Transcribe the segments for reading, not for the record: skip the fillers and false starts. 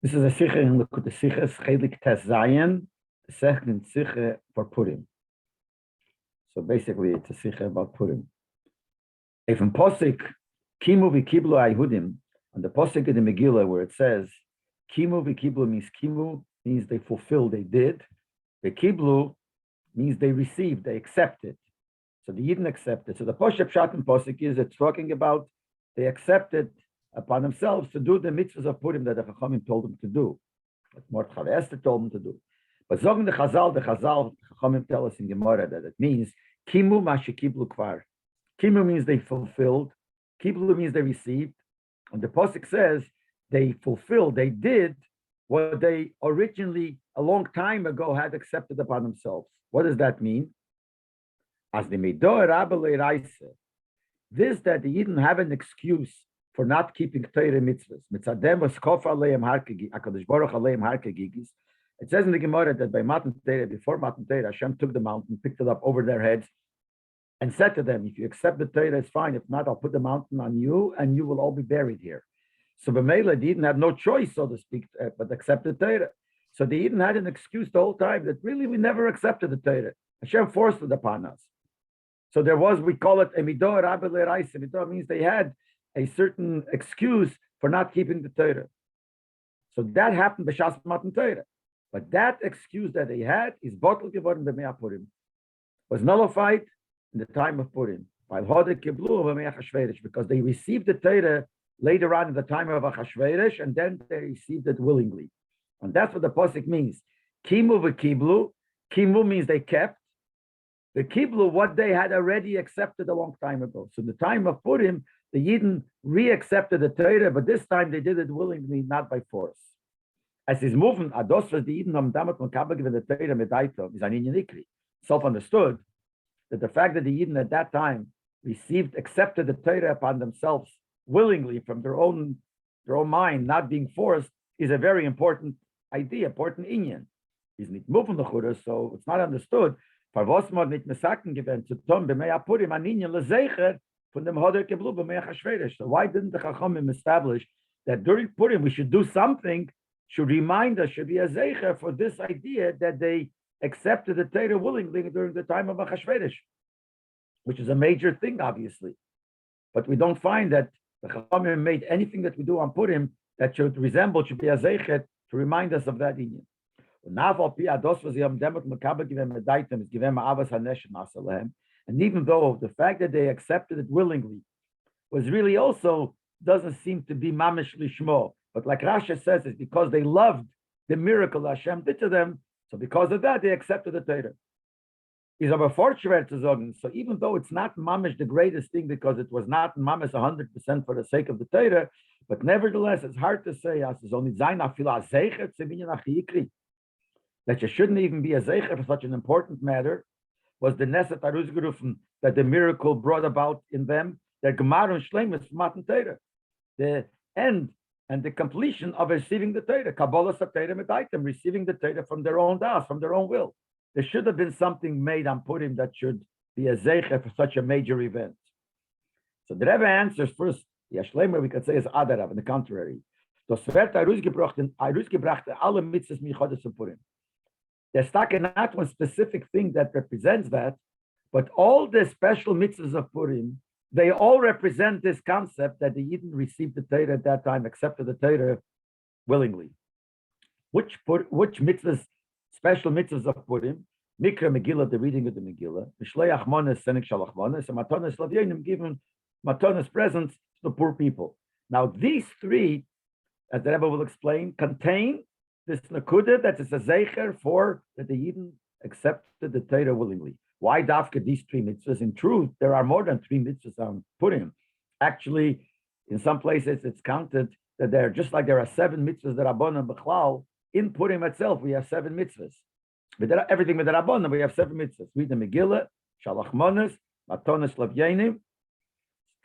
This is a sikha in the Sichas Chelik Tes Zayin, the second sikha for Purim. So basically, it's a sikha about Purim. If in Posik, Kimu v'kiblu Ayhudim, on the Posik in the Megillah where it says, Kimu v'kiblu means they fulfilled, they did. V'kiblu means they received, they accepted. So the Yidden accepted. So the Posik Pshat in Posik is it's talking about they accepted upon themselves to do the mitzvahs of Purim that the Chachamim told them to do, that Mordechai Esther told them to do. But Zogen the Chachamim tell us in Gemara that it means Kimu Mashikiblu Kvar. Kimu means they fulfilled. Kiblu means they received. And the Posik says they fulfilled, they did what they originally, a long time ago, had accepted upon themselves. What does that mean? As the Midor Rabbi Leib, this that the Yidden have an excuse for not keeping Torah mitzvahs. Mitzadem was kof aleim harkegi, HaKadosh Baruch aleim harkegigis. It says in the Gemara that by Matan Torah, before Matan Torah, Hashem took the mountain, picked it up over their heads, and said to them, if you accept the Torah, it's fine. If not, I'll put the mountain on you, and you will all be buried here. So B'meila, the Yidden had no choice, so to speak, but accept the Torah. So the Yidden had an excuse the whole time that really we never accepted the Torah. Hashem forced it upon us. So there was, we call it a midor rabbi le'rais. Midor means they had a certain excuse for not keeping the Torah. So that happened b'shas matan Torah. But that excuse that they had is bottled geworden b'mei Purim, was nullified in the time of Purim, because they received the Torah later on in the time of Achashverosh, and then they received it willingly. And that's what the Posik means. Kimu v'kiblu. Kimu means they kept. The kiblu, what they had already accepted a long time ago. So in the time of Purim, the Yidden re-accepted the Torah, but this time they did it willingly, not by force. As is moving, Ados was the Yidden am damat makabel given the Torah medaito is an inyanikri. Self-understood that the fact that the Yidden at that time accepted the Torah upon themselves willingly from their own mind, not being forced, is a very important idea, important inyan. Is not moving the Chura, so it's not understood. So why didn't the Chachamim establish that during Purim we should do something, should remind us, should be a zeicher for this idea that they accepted the Torah willingly during the time of Achashverosh, which is a major thing, obviously. But we don't find that the Chachamim made anything that we do on Purim that should be a zeicher to remind us of that inyan. And even though the fact that they accepted it willingly was really also doesn't seem to be mamish lishmo, but like Rasha says, it's because they loved the miracle Hashem did to them, so because of that they accepted the Torah. So even though it's not mamish the greatest thing because it was not mamish 100% for the sake of the Torah, but nevertheless it's hard to say as it's only that you shouldn't even be a zeicher for such an important matter, was the Neset Aruzgerufen that the miracle brought about in them, their Gemara and Shleimus Matan Torah, the end and the completion of receiving the Torah, Kabbalah Satera Medaitem, receiving the Torah from their own das, from their own will. There should have been something made on Purim that should be a zeicher for such a major event. So the Rebbe answers first, Yashleimer we could say is Adarav, on the contrary. Das wird Aruzgebracht alle Mitzvahs Michodes of Purim. There's not one specific thing that represents that, but all the special mitzvahs of Purim, they all represent this concept that the Yidden received the Torah at that time, accepted the Torah willingly. Which mitzvahs, special mitzvahs of Purim? Mikra Megillah, the reading of the Megillah, Mishlei Achmanes, Senik Shalachmanes, and Matanas Lavyenim, given Matanas presents to the poor people. Now, these three, as the Rebbe will explain, contain this nakuda that is a zeicher for that the Yidden accepted the Torah willingly. Why dafka these three mitzvahs? In truth, there are more than three mitzvahs on Purim. Actually, in some places it's counted that there, just like there are 7 mitzvahs that Rabbanan Bechlal, in Purim itself we have 7 mitzvahs. But everything with the Rabbanan we have 7 mitzvahs. Read the Megillah, Shalachmanas, Matonis Lavyenim,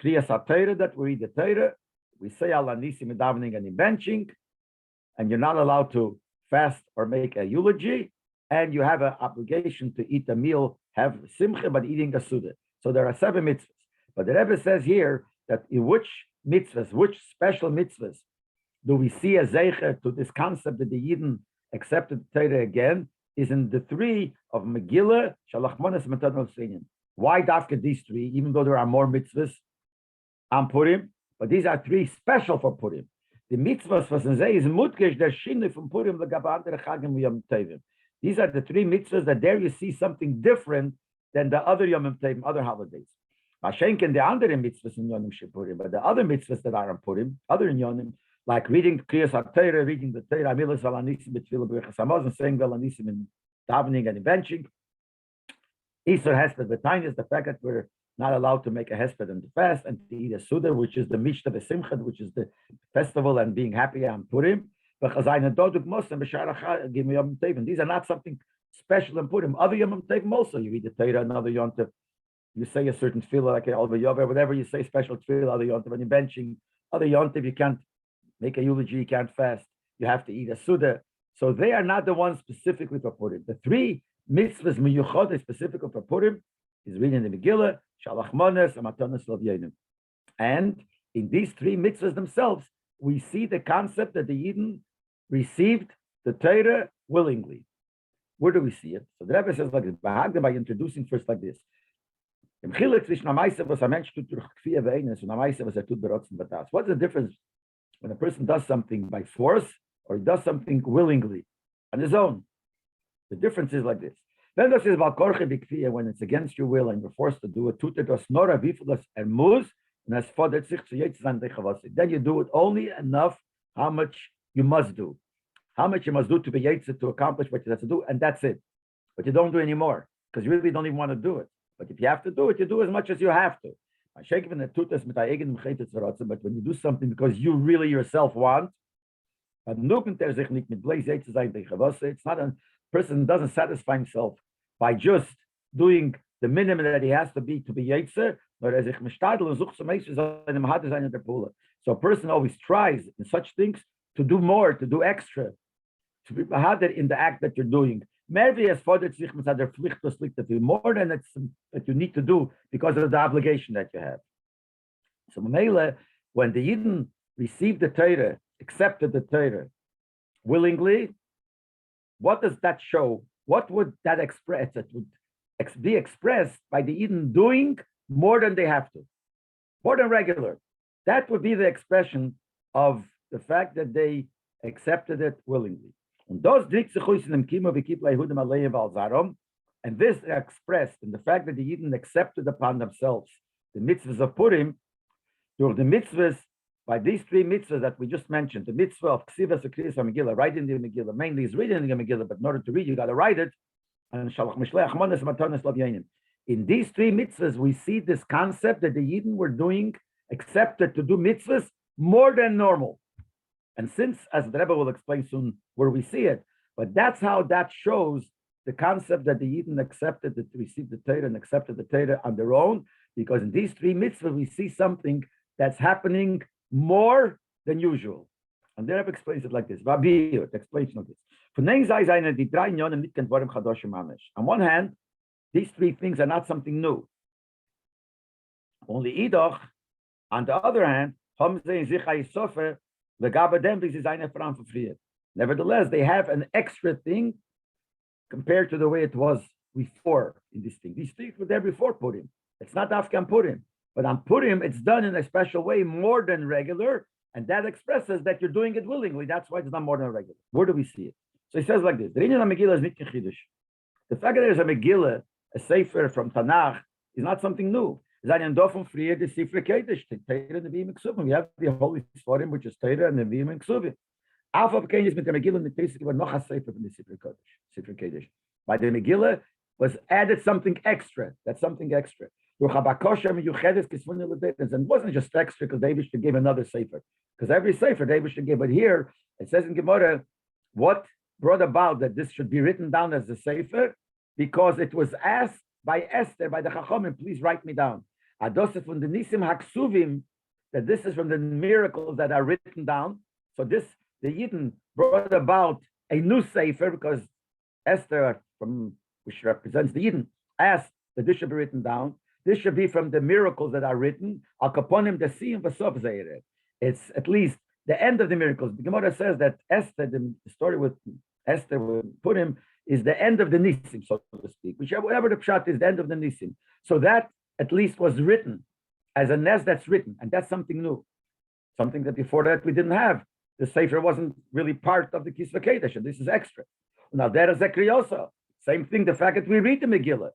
Kriyas HaTorah, that we read the Torah. We say Allah Nisim in davening and in benching, and you're not allowed to fast or make a eulogy, and you have an obligation to eat a meal, have simcha, but eating a suda. So there are 7 mitzvahs. But the Rebbe says here that in which mitzvahs, which special mitzvahs do we see a zeicher to this concept that the Yidden accepted the Torah again is in the three of Megillah, Shalachmanas, Matanot Seinin. Why dafka these three, even though there are more mitzvahs on Purim, but these are three special for Purim. The mitzvahs was in is mutkesh der shinne from Purim legaba andere chagim v'yom tovim. These are the three mitzvahs that there you see something different than the other Yom Tovim, other holidays. Mashenken the andere mitzvahs in Yonim Shepurim, but the other mitzvahs that are on Purim, other in Yonim, like reading Kriyas HaTorah, reading the Torah, Amilas Valanisim, Betfilah B'Rechas Hamazon, saying Valanisim in davening and in benching. Easter Hesped B'Tainis, the fact that we're not allowed to make a Hesped and to fast, and to eat a Suda, which is the Mishta B'Simcha, which is the festival and being happy on Purim. These are not something special in Purim. Other Yom Tovim also, you read the Torah, another Yom Tov, you say a certain tefillah, like Alva Yover, whatever you say, special tefillah, other Yom Tov, when you're benching, other Yom Tov, you can't make a eulogy, you can't fast, you have to eat a Suda. So they are not the ones specifically for Purim. The three mitzvahs miyuchot specifically for Purim is reading the Megillah, Shalach Mones, and Matanos L'Yenim. And in these three mitzvahs themselves, we see the concept that the Yidden received the Torah willingly. Where do we see it? So the Rebbe says like this, by introducing first like this. What's the difference when a person does something by force or he does something willingly on his own? The difference is like this. When it's against your will and you're forced to do it, then you do it only enough how much you must do. How much you must do to be yetzer to accomplish what you have to do, and that's it. But you don't do anymore because you really don't even want to do it. But if you have to do it, you do as much as you have to. But when you do something because you really yourself want, it's not a person doesn't satisfy himself by just doing the minimum that he has to be yetzer. So a person always tries in such things to do more, to do extra, to be harder in the act that you're doing. More than that you need to do because of the obligation that you have. So when the Yidden received the Torah, accepted the Torah willingly, what does that show? What would that express? It would be expressed by the Yidden doing more than they have to, more than regular. That would be the expression of the fact that they accepted it willingly. And this expressed in the fact that the Yidden accepted upon themselves the mitzvahs of Purim, through the mitzvahs, by these three mitzvahs that we just mentioned, the mitzvah of Ksivas Kriyas Megillah, writing the Megillah, mainly is reading the Megillah, but in order to read, you got to write it. And in these three mitzvahs, we see this concept that the Yidden were doing, accepted to do mitzvahs more than normal. And since, as the Rebbe will explain soon where we see it, but that's how that shows the concept that the Yidden accepted, that received the Torah and accepted the Torah on their own, because in these three mitzvahs, we see something that's happening more than usual. And the Rebbe explains it like this. Rabbi, it explains like this. On one hand, these three things are not something new. Only Idoch, on the other hand, nevertheless, they have an extra thing compared to the way it was before in this thing. These things were there before Purim. It's not Afghan Purim, but on Purim, it's done in a special way more than regular, and that expresses that you're doing it willingly. That's why it's not more than regular. Where do we see it? So he says like this: the Megillah is not Chiddush. The fact that there's a Megillah, a Sefer from Tanakh, is not something new. We have the Holy Sforim, which is Torah and Nevi'im and Ksuvim. By the Megillah was added something extra. That's something extra. And it wasn't just extra because David should give another Sefer. Because every Sefer David should give. But here, it says in Gemara, what brought about that this should be written down as a Sefer? Because it was asked by Esther, by the Chachamim, please write me down. Adosef from the Nisim Haksuvim, that this is from the miracles that are written down. So this, the Yidden brought about a new Sefer because Esther, which represents the Yidden, asked that this should be written down. This should be from the miracles that are written. Al Kaponim Desim Vasov Zeire. It's at least the end of the miracles. The Gemara says that Esther, the story with Esther with Purim, is the end of the Nisim, so to speak. Whatever the pshat is, the end of the Nisim. So that at least was written as a nes that's written, and that's something new, something that before that we didn't have. The Sefer wasn't really part of the Kisva Kedesh, and this is extra. Now there is Zekriosa. Same thing, the fact that we read the Megillah.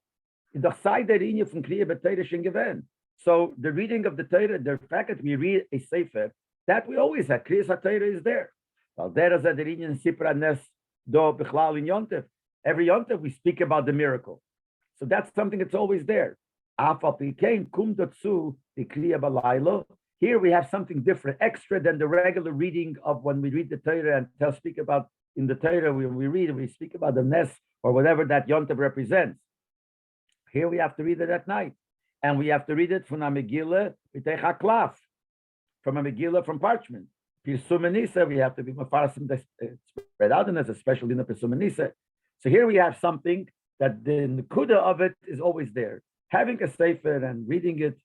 So the reading of the Torah, the fact that we read a Sefer, that we always have. Kriyas HaTorah is there. Every Yontev we speak about the miracle. So that's something that's always there. Here we have something different, extra than the regular reading of when we read the Torah and speak about in the Torah, when we speak about the Nes or whatever that Yontev represents. Here we have to read it at night. And we have to read it from a Megillah, from a Megillah from parchment. Pirsumanisa, we have to be Mafarasim spread out, and there's a special in the Pirsumanisa. So here we have something that the Nakuda of it is always there. Having a Sefer and reading it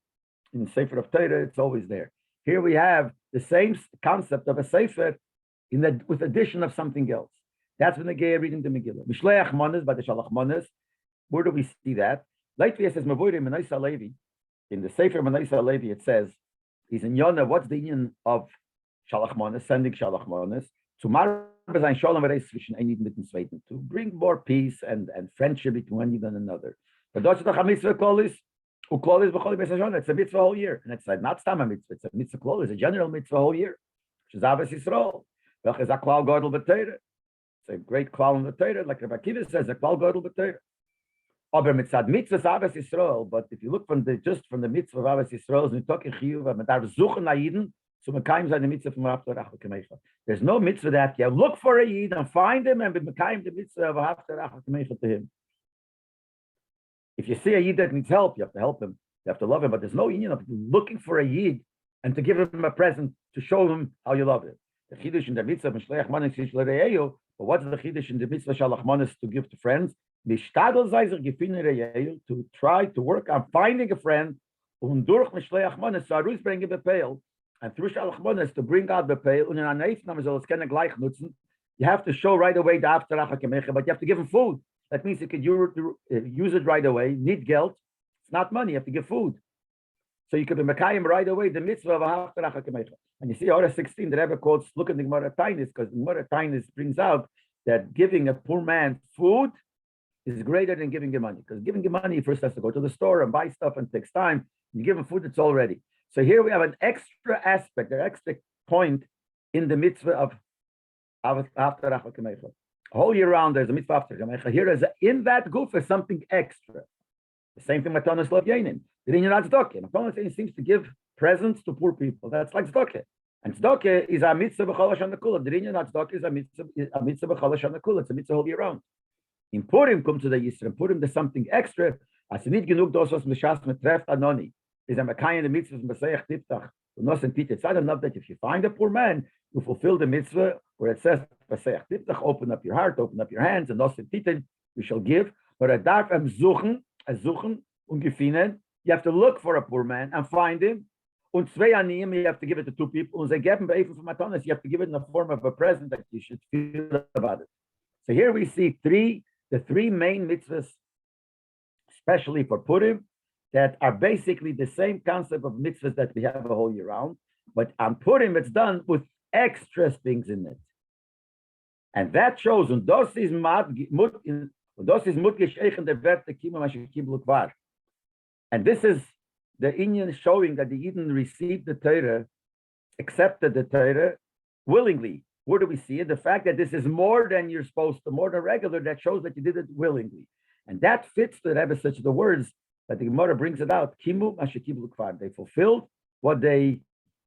in the Sefer of Torah, it's always there. Here we have the same concept of a Sefer with addition of something else. That's when the Geya reading the Megillah. Mishleach Monas by the Shalach Monas. Where do we see that? Leib says Mavoirim Manaisa Levi. In the Sefer Manaisa Levi, it says, he's in Yonah, what's the union of Shalach Monas, sending Shalach Monas, to bring more peace and friendship between one and another. But it's a mitzvah whole year. And it's not Stama mitzvah, it's a mitzvah klal, it's a general mitzvah whole year. Which is Abbas Yisrael. It's a great klal in the Torah, like Rabbi Akiva says, a klal gadol b'Torah. But if you look from the mitzvah of Abbas Yisrael, there's no mitzvah that you look for a yid and find him and be mekayim the mitzvah of Ahavta to him. If you see a yid that needs help, you have to help him, you have to love him, but there's no union of looking for a yid and to give him a present to show him how you love him. The chiddush in the mitzvah, but what's the chiddush in the mitzvah shalach manas to give to friends? To try to work on finding a friend, and through Shalach Manas to bring out the pale, you have to show right away the after, but you have to give him food. That means you could use it right away. Need geld, it's not money. You have to give food, so you could be mekayim right away the mitzvah of after. And you see, Orah 16, the Rebbe quotes, look at the Gemara Tainis, because the Gemara Tainis brings out that giving a poor man food is greater than giving him money, because giving him money, he first has to go to the store and buy stuff and takes time. You give him food, it's all ready. So here we have an extra aspect, an extra point in the mitzvah of after Rachel Kamecha. Whole year round, there's a mitzvah after Kamecha. Here is in that goof is something extra. The same thing with Matanas Lov Yenim. The Rinyan Tzedakah. Matanas seems to give presents to poor people. That's like Tzedakah. And Tzedakah is a mitzvah b'chol Hashanah Kula. The Rinyan Tzedakah is a mitzvah b'chol Hashanah Kula. It's a mitzvah whole year round. In Purim comes to the Yisra. In Purim there's something extra. As nicht genug dos was mishas metreft anoni. Is a mekayim the mitzvah Masayach Tiftach. It's not enough that if you find a poor man, you fulfill the mitzvah where it says Masayach Tiftach, open up your heart, open up your hands, and nosen titin, you shall give. But a darf suchen und gefinnen. You have to look for a poor man and find him. Und zwei aniyim, you have to give it to two people. Und sie geben be'efen from matanas, you have to give it in the form of a present that you should feel about it. So here we see the three main mitzvahs, especially for Purim, that are basically the same concept of mitzvahs that we have a whole year round, but on Purim it's done with extra things in it. And that shows, and this is the Indian showing that the Eden received the Torah, accepted the Torah willingly. Where do we see it? The fact that this is more than you're supposed to, more than regular, that shows that you did it willingly. And that fits the Rebbe, such the words that the Gemara brings it out. Kimu Mashakiblu Kvar. They fulfilled what they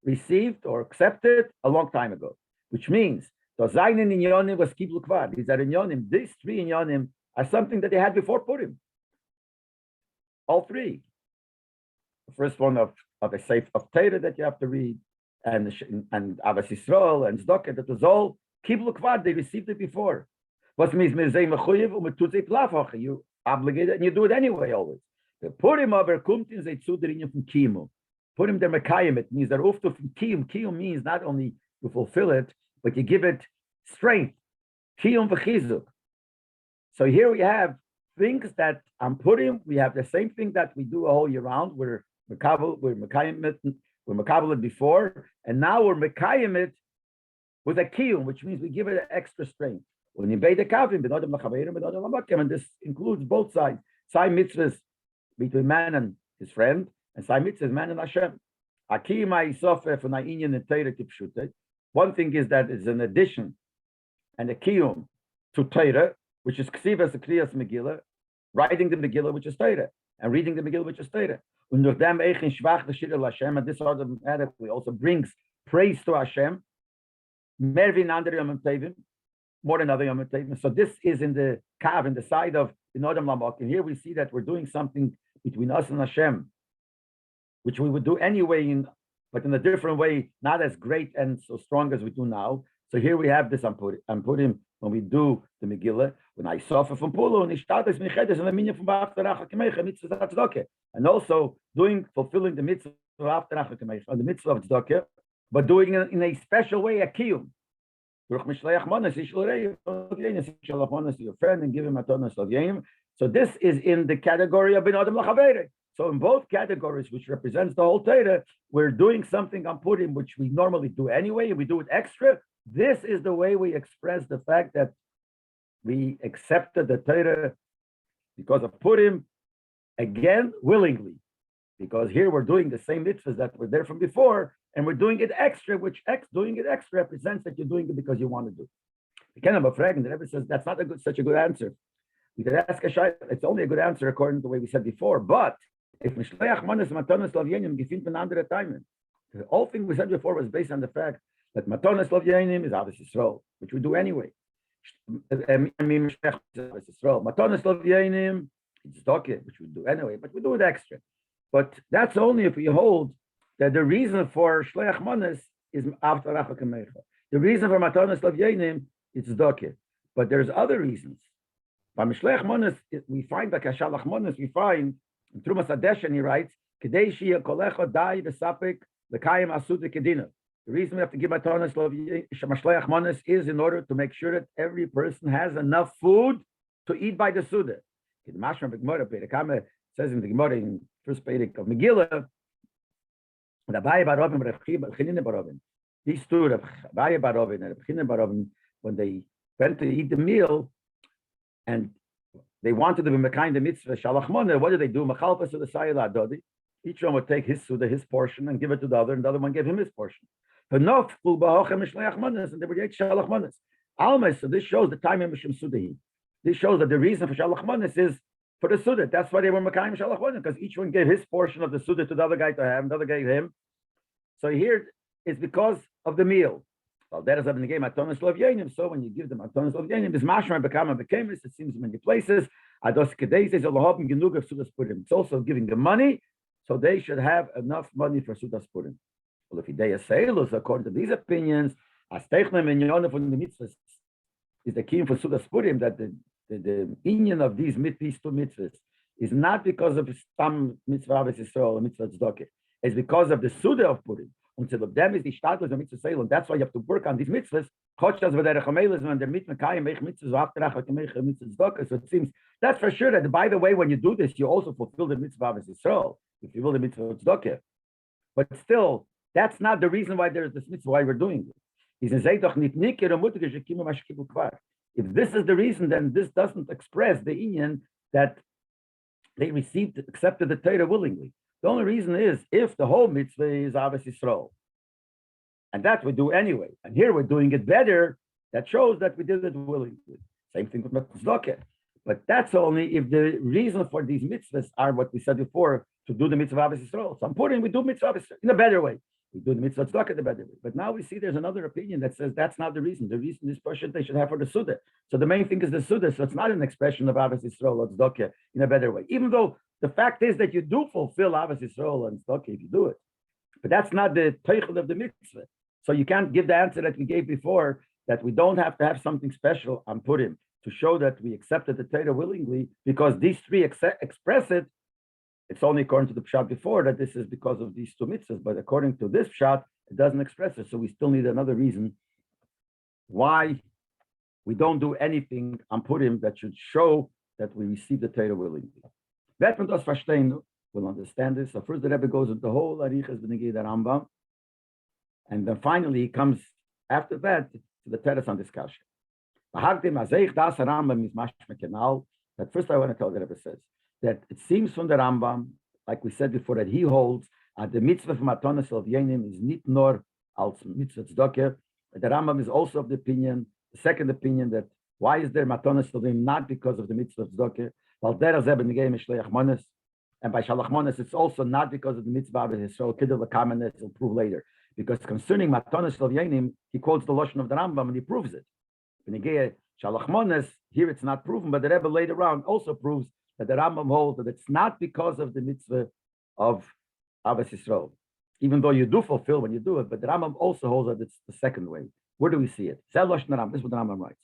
received or accepted a long time ago, which means these are inyonim. These three inyonim are something that they had before Purim. All three. The first one of a safe of Torah that you have to read, and Abbas Yisrael and Tzedakah, that was all Kiblu Kvar, they received it before. What means you obligated and you do it anyway always. The Purim aber kommt in Zeitzuderinja from Kimu. Purim der Mekayim, it means they're uftu from Kiyum. Kiyum means not only you fulfill it, but you give it strength. Kiyum v'chizuk. So here we have things that on Purim, we have the same thing that we do a whole year round. We're Mekayim it before, and now we're Mekayim it with a kiyum, which means we give it an extra strength. When you the kavim, and this includes both sides. Side mitzvahs between man and his friend, and side mitzvahs man and Hashem. One thing is that it's an addition and a kiyum to Torah, which is ksivas kriyas Megillah, writing the Megillah, which is Torah, and reading the Megillah, which is Torah. And this automatically also brings praise to Hashem, more than other Yom Tevim. So this is in the kav, in the side of the Nodam Lamok. And here we see that we're doing something between us and Hashem, which we would do anyway, but in a different way, not as great and so strong as we do now. So here we have this on Purim, when we do the Megillah, when I suffer from Pulu, and also fulfilling the mitzvah after the mitzvah of tzedakah, but doing it in a special way, a kiyum. Your friend and give him matanos l'yayim. So this is in the category of bin adam l'chavere. So in both categories, which represents the whole Torah, we're doing something on Purim, which we normally do anyway, and we do it extra. This is the way we express the fact that we accepted the Torah because of Purim, again, willingly. Because here we're doing the same mitzvahs that were there from before, and we're doing it extra, which doing it extra represents that you're doing it because you want to do it. You can't have a frag, and the Rebbe says that's not such a good answer. We could ask a shayla, it's only a good answer according to the way we said before, but if Mishleach Manas Matanas Lavyenim gefindt an andere time, the whole thing we said before was based on the fact that Matanas Lavyenim is obviously Yisrael, which we do anyway. Matanas Lavyenim is Tzedakah, which we do anyway, but we do it extra. But that's only if we hold that the reason for Shleach Manas is after Racha Kamecha. The reason for Matanas Lavyenim is Tzedakah. But there's other reasons. By Mishleach Manas, we find by Kashalach Manas, we find in Trumas Adeshan, he writes, Kadeshi Kolecha Dai Vesapik Lekayim Asuda Kedina. The reason we have to give Matanas Mishleach Manas is in order to make sure that every person has enough food to eat by the Suda. The Mashma B'Gemara says in the Gemara in first Perek of Megillah, Rabbi Barovim, Rechinine Barovim. These two, Rabbi Barovim and Rechinine Barovim, when they went to eat the meal, and they wanted to be Mekayim the mitzvah Shalach Moneh, what did they do? Machalpas to the Sayil Adodi. Each one would take his Suda, his portion, and give it to the other, and the other one gave him his portion. And they would eat Shalach Mones. Almas, so this shows the time in Mishum Sudahi. This shows that the reason for Shalach Mones is for the Suda. That's why they were Mekayim Shalach Mones, because each one gave his portion of the Suda to the other guy to have, and the other gave him. So here it's because of the meal. Well, that is up in the game Matanas Lavyenim. So when you give them Matanas Lavyenim, this mashma become a bekemis. It seems in many places. It's also giving them money, so they should have enough money for Sudas Purim. Well, if they say, according to these opinions, as Technem and Yonah from the mitzvahs is the key for Sudas Purim, that the union of these two mitzvahs is not because of some mitzvah of Yisrael or mitzvah tzedakah. It's because of the Suda of Purim. Until of them is the status of mitzvah sale, and that's why you have to work on these mitzvahs. So it seems that's for sure that, by the way, when you do this, you also fulfill the mitzvah of Yisrael, if you will, the mitzvah of tzedakah. But still, that's not the reason why there's this mitzvah, why we're doing it. If this is the reason, then this doesn't express the inyan that they accepted the Torah willingly. The only reason is if the whole mitzvah is Avos Yisrael, and that we do anyway. And here we're doing it better. That shows that we did it willingly. Same thing with tzedakah. But that's only if the reason for these mitzvahs are what we said before, to do the mitzvah Avos Yisrael. So I'm putting we do mitzvah in a better way. We do the mitzvah tzedakah the better way. But now we see there's another opinion that says that's not the reason. The reason is person they should have for the Suda. So the main thing is the Suda. So it's not an expression of Avos Yisrael or tzedakah in a better way. Even though the fact is that you do fulfill Avos Yisrael and tzedakah if you do it. But that's not the teichel of the mitzvah. So you can't give the answer that we gave before, that we don't have to have something special on Purim to show that we accepted the Torah willingly, because these three express it. It's only according to the pshat before that this is because of these two mitzvahs, but according to this pshat, It doesn't express it. So we still need another reason why we don't do anything on Purim that should show that we receive the Torah willingly. Wer von das verstehen will understand this. So first the Rebbe goes into the whole Arichas B'negei the Rambam, and then finally he comes after that to the Teres on discussion. That first I want to tell the Rebbe says that it seems from the Rambam, like we said before, that he holds that the mitzvah of Matanas of Yenim is not nor als mitzvah tzedakah. The Rambam is also of the opinion, the second opinion, that why is there Matanas of Yenim? Not because of the mitzvah of tzedakah. And by Shalach Monas, it's also not because of the mitzvah of Yisrael Kidduv L'Kamenes. He'll prove later. Because concerning Matanas of Yenim, he quotes the Lashon of the Rambam and he proves it. Shalach Monas, here it's not proven, but the Rebbe later on also proves that the Rambam holds that it's not because of the mitzvah of Abbas Yisrael, even though you do fulfill when you do it, but the Rambam also holds that it's the second way. Where do we see it? This is what the Rambam writes.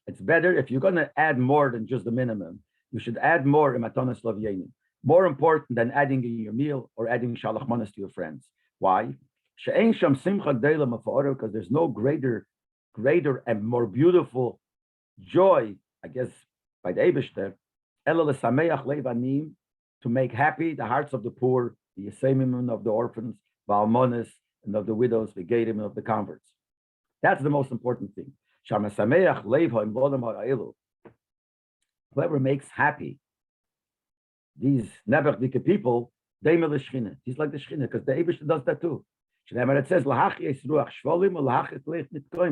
It's better if you're going to add more than just the minimum. You should add more in Matanas Lav Yenim. More important than adding in your meal or adding Shalach Manas to your friends. Why? Because there's no greater and more beautiful joy, I guess, by the Eibishter, to make happy the hearts of the poor, the Yesemim of the orphans, the Almonas, and of the widows, the Gerim, and of the converts. That's the most important thing. Whoever makes happy these Nebuch people, he's like the Shechina, because the Eibishter does that too. It says, the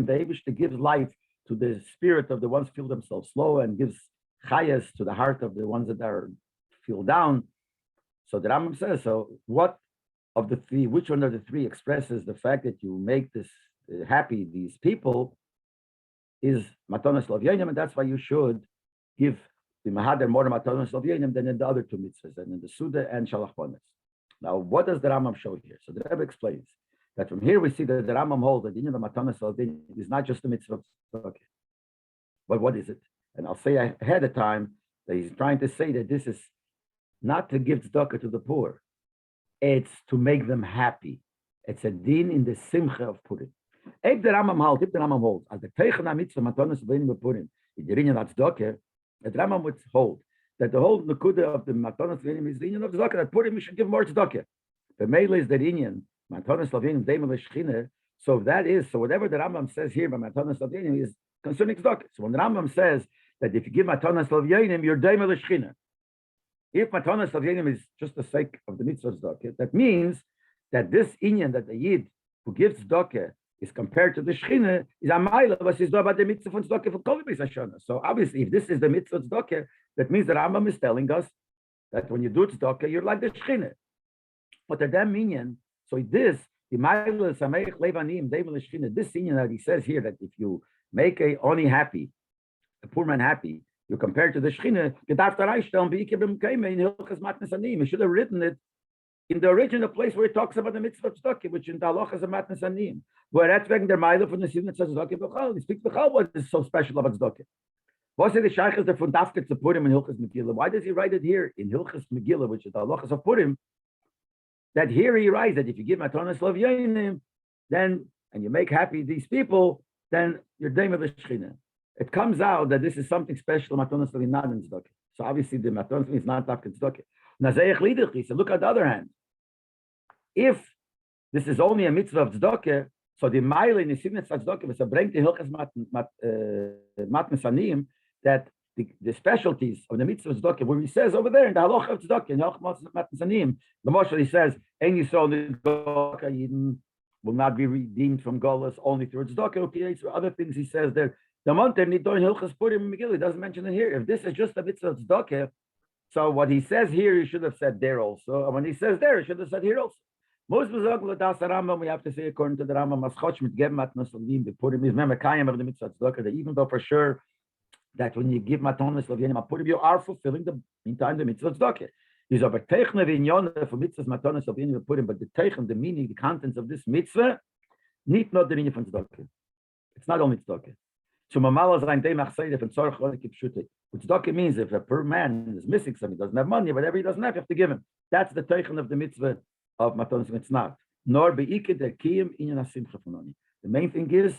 Eibishter gives life to the spirit of the ones who feel themselves slow and gives chayas to the heart of the ones that feel down. So the Rambam says, so what of the three, which one of the three expresses the fact that you make this happy these people is Matanas Lav Yenim, and that's why you should give the Mahader more Matanas Lav Yenim than in the other two mitzvahs, and in the Suda and Shalach Manas. Now, what does the Rambam show here? So the Rebbe explains that from here we see that the Rambam holds that the Inyan of Matanas Lav Yenim is not just the mitzvah of tzedakah. But what is it? And I'll say ahead of time that he's trying to say that this is not to give tzedakah to the poor. It's to make them happy. It's a din in the simcha of Purim. If the Rambam holds, as the Teichen mitzvah Matanas Lav Yenim Purim, in the Inyan of tzedakah, the Rambam would hold that the whole Nakuda of the Matanas Lav Yenim is the Inyan of tzedakah, that Purim we should give more tzedakah. The Mele is the Inyan, Matanas Lav Yenim, Deimel Shechina. So that is, so whatever the Rambam says here by Matanas Lav Yenim is concerning tzedakah. So when the Rambam says that if you give Matanas Lav Yenim, you're Deimel Shechina. If Matanas Lav Yenim is just the sake of the mitzvah tzedakah, that means that this Inyan, that the Yid who gives tzedakah is compared to the Shechina, is a mile of us is about the mitzvah from tzedakah for Kol B'Yis. So obviously, if this is the mitzvah tzedakah, that means the Rambam is telling us that when you do tzedakah, you're like the Shechina. But the damn Inyan, so this, the mile Sameich Levanim, Deimel Shechina, this Inyan that he says here, that if you make a Oni happy, a poor man happy, you compare to the Shechina, you should have written it in the original place where it talks about the mitzvah of tzedakah, which in the halach is a matnas anim. Where that's wegen der Meile von der Sieben tzedakah b'chal. He speaks b'chal what is so special about tzedakah. Was is the shaykhs der von Dafke zu Purim in Hilchas Megillah? Why does he write it here in Hilchas Megillah, which is the halachas of Purim? That here he writes that if you give Matanas Lav Yenim, then and you make happy these people, then you're Deimel Shechina. It comes out that this is something special, Matanas Lav Yenim, not in tzedakah. So obviously the Matanas Lav Yenim is not Dafke tzedakah. Nazayach lidich. So look at the other hand. If this is only a mitzvah of tzedakah, so the mile in the Sieben tzedakah was a bring to Hilchas Matnas Anim that the specialties of the mitzvah of tzedakah, where he says over there in the halacha of tzedakah in Hilchas Matnas Anim, the Moshe he says, "Ein Yisrael tzedakah Yidden will not be redeemed from Golas only through tzedakah." Okay, so other things he says there. The Monte Nidon Hilchas Purim Megillah, he doesn't mention it here. If this is just a mitzvah of tzedakah, so what he says here, he should have said there also. And when he says there, he should have said here also. Most we have to say according to the Rambam, the Purim is memekayim of the mitzvah tzedakah. That even though for sure that when you give Matanas Lav Yenim Purim, you are fulfilling the meantime the mitzvah tzedakah. Is aber techne v'inyon for mitzvahs Matanas Lav Yenim Purim, but the techne, the meaning, the contents of this mitzvah, not the meaning from tzedakah. It's not only tzedakah. So mamala zayin day machseidef and tzorach lo kipshute. Which tzedakah means if a poor man is missing something, he doesn't have money, whatever he doesn't have, you have to give him. That's the teichen of the mitzvah of matonis. It's not. Nor beiked der kiyum inyan hasimcha funoni. The main thing is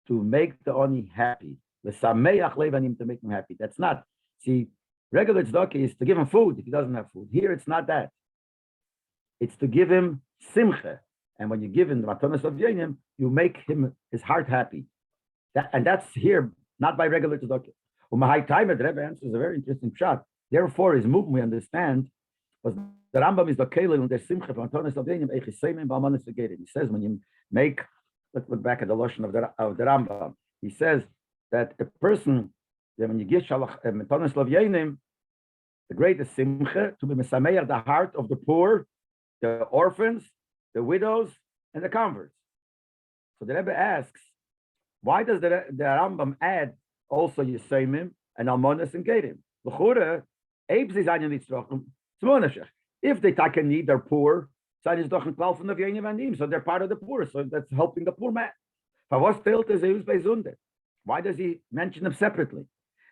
to make the oni happy. L'sameach levanim, to make him happy. That's not. See, regular tzedakah is to give him food if he doesn't have food. Here it's not that. It's to give him simcha. And when you give him the matonis of yenim, you make him his heart happy. And that's here, not by regular tzedakah. Umahai time, the Rebbe answers a very interesting shot. Therefore, his movement, we understand, was the Rambam is the Kele and the Simcha from Antonis of Yenim, Echiseimim, Balmanis Vegerim. He says when you make, let's look back at the Lashon of the Rambam. He says that a person, that when you give Shalach Antonis of Yenim, the greatest Simcha, to be Mesameach, the heart of the poor, the orphans, the widows, and the converts. So the Rebbe asks, why does the Rambam add also Yisaimim and Almonas and Gerim? L'chure, Eibs is Anya Nitzrochim, Tzmonashech. If they take a need, they're poor, so they're part of the poor, so that's helping the poor man. Why does he mention them separately?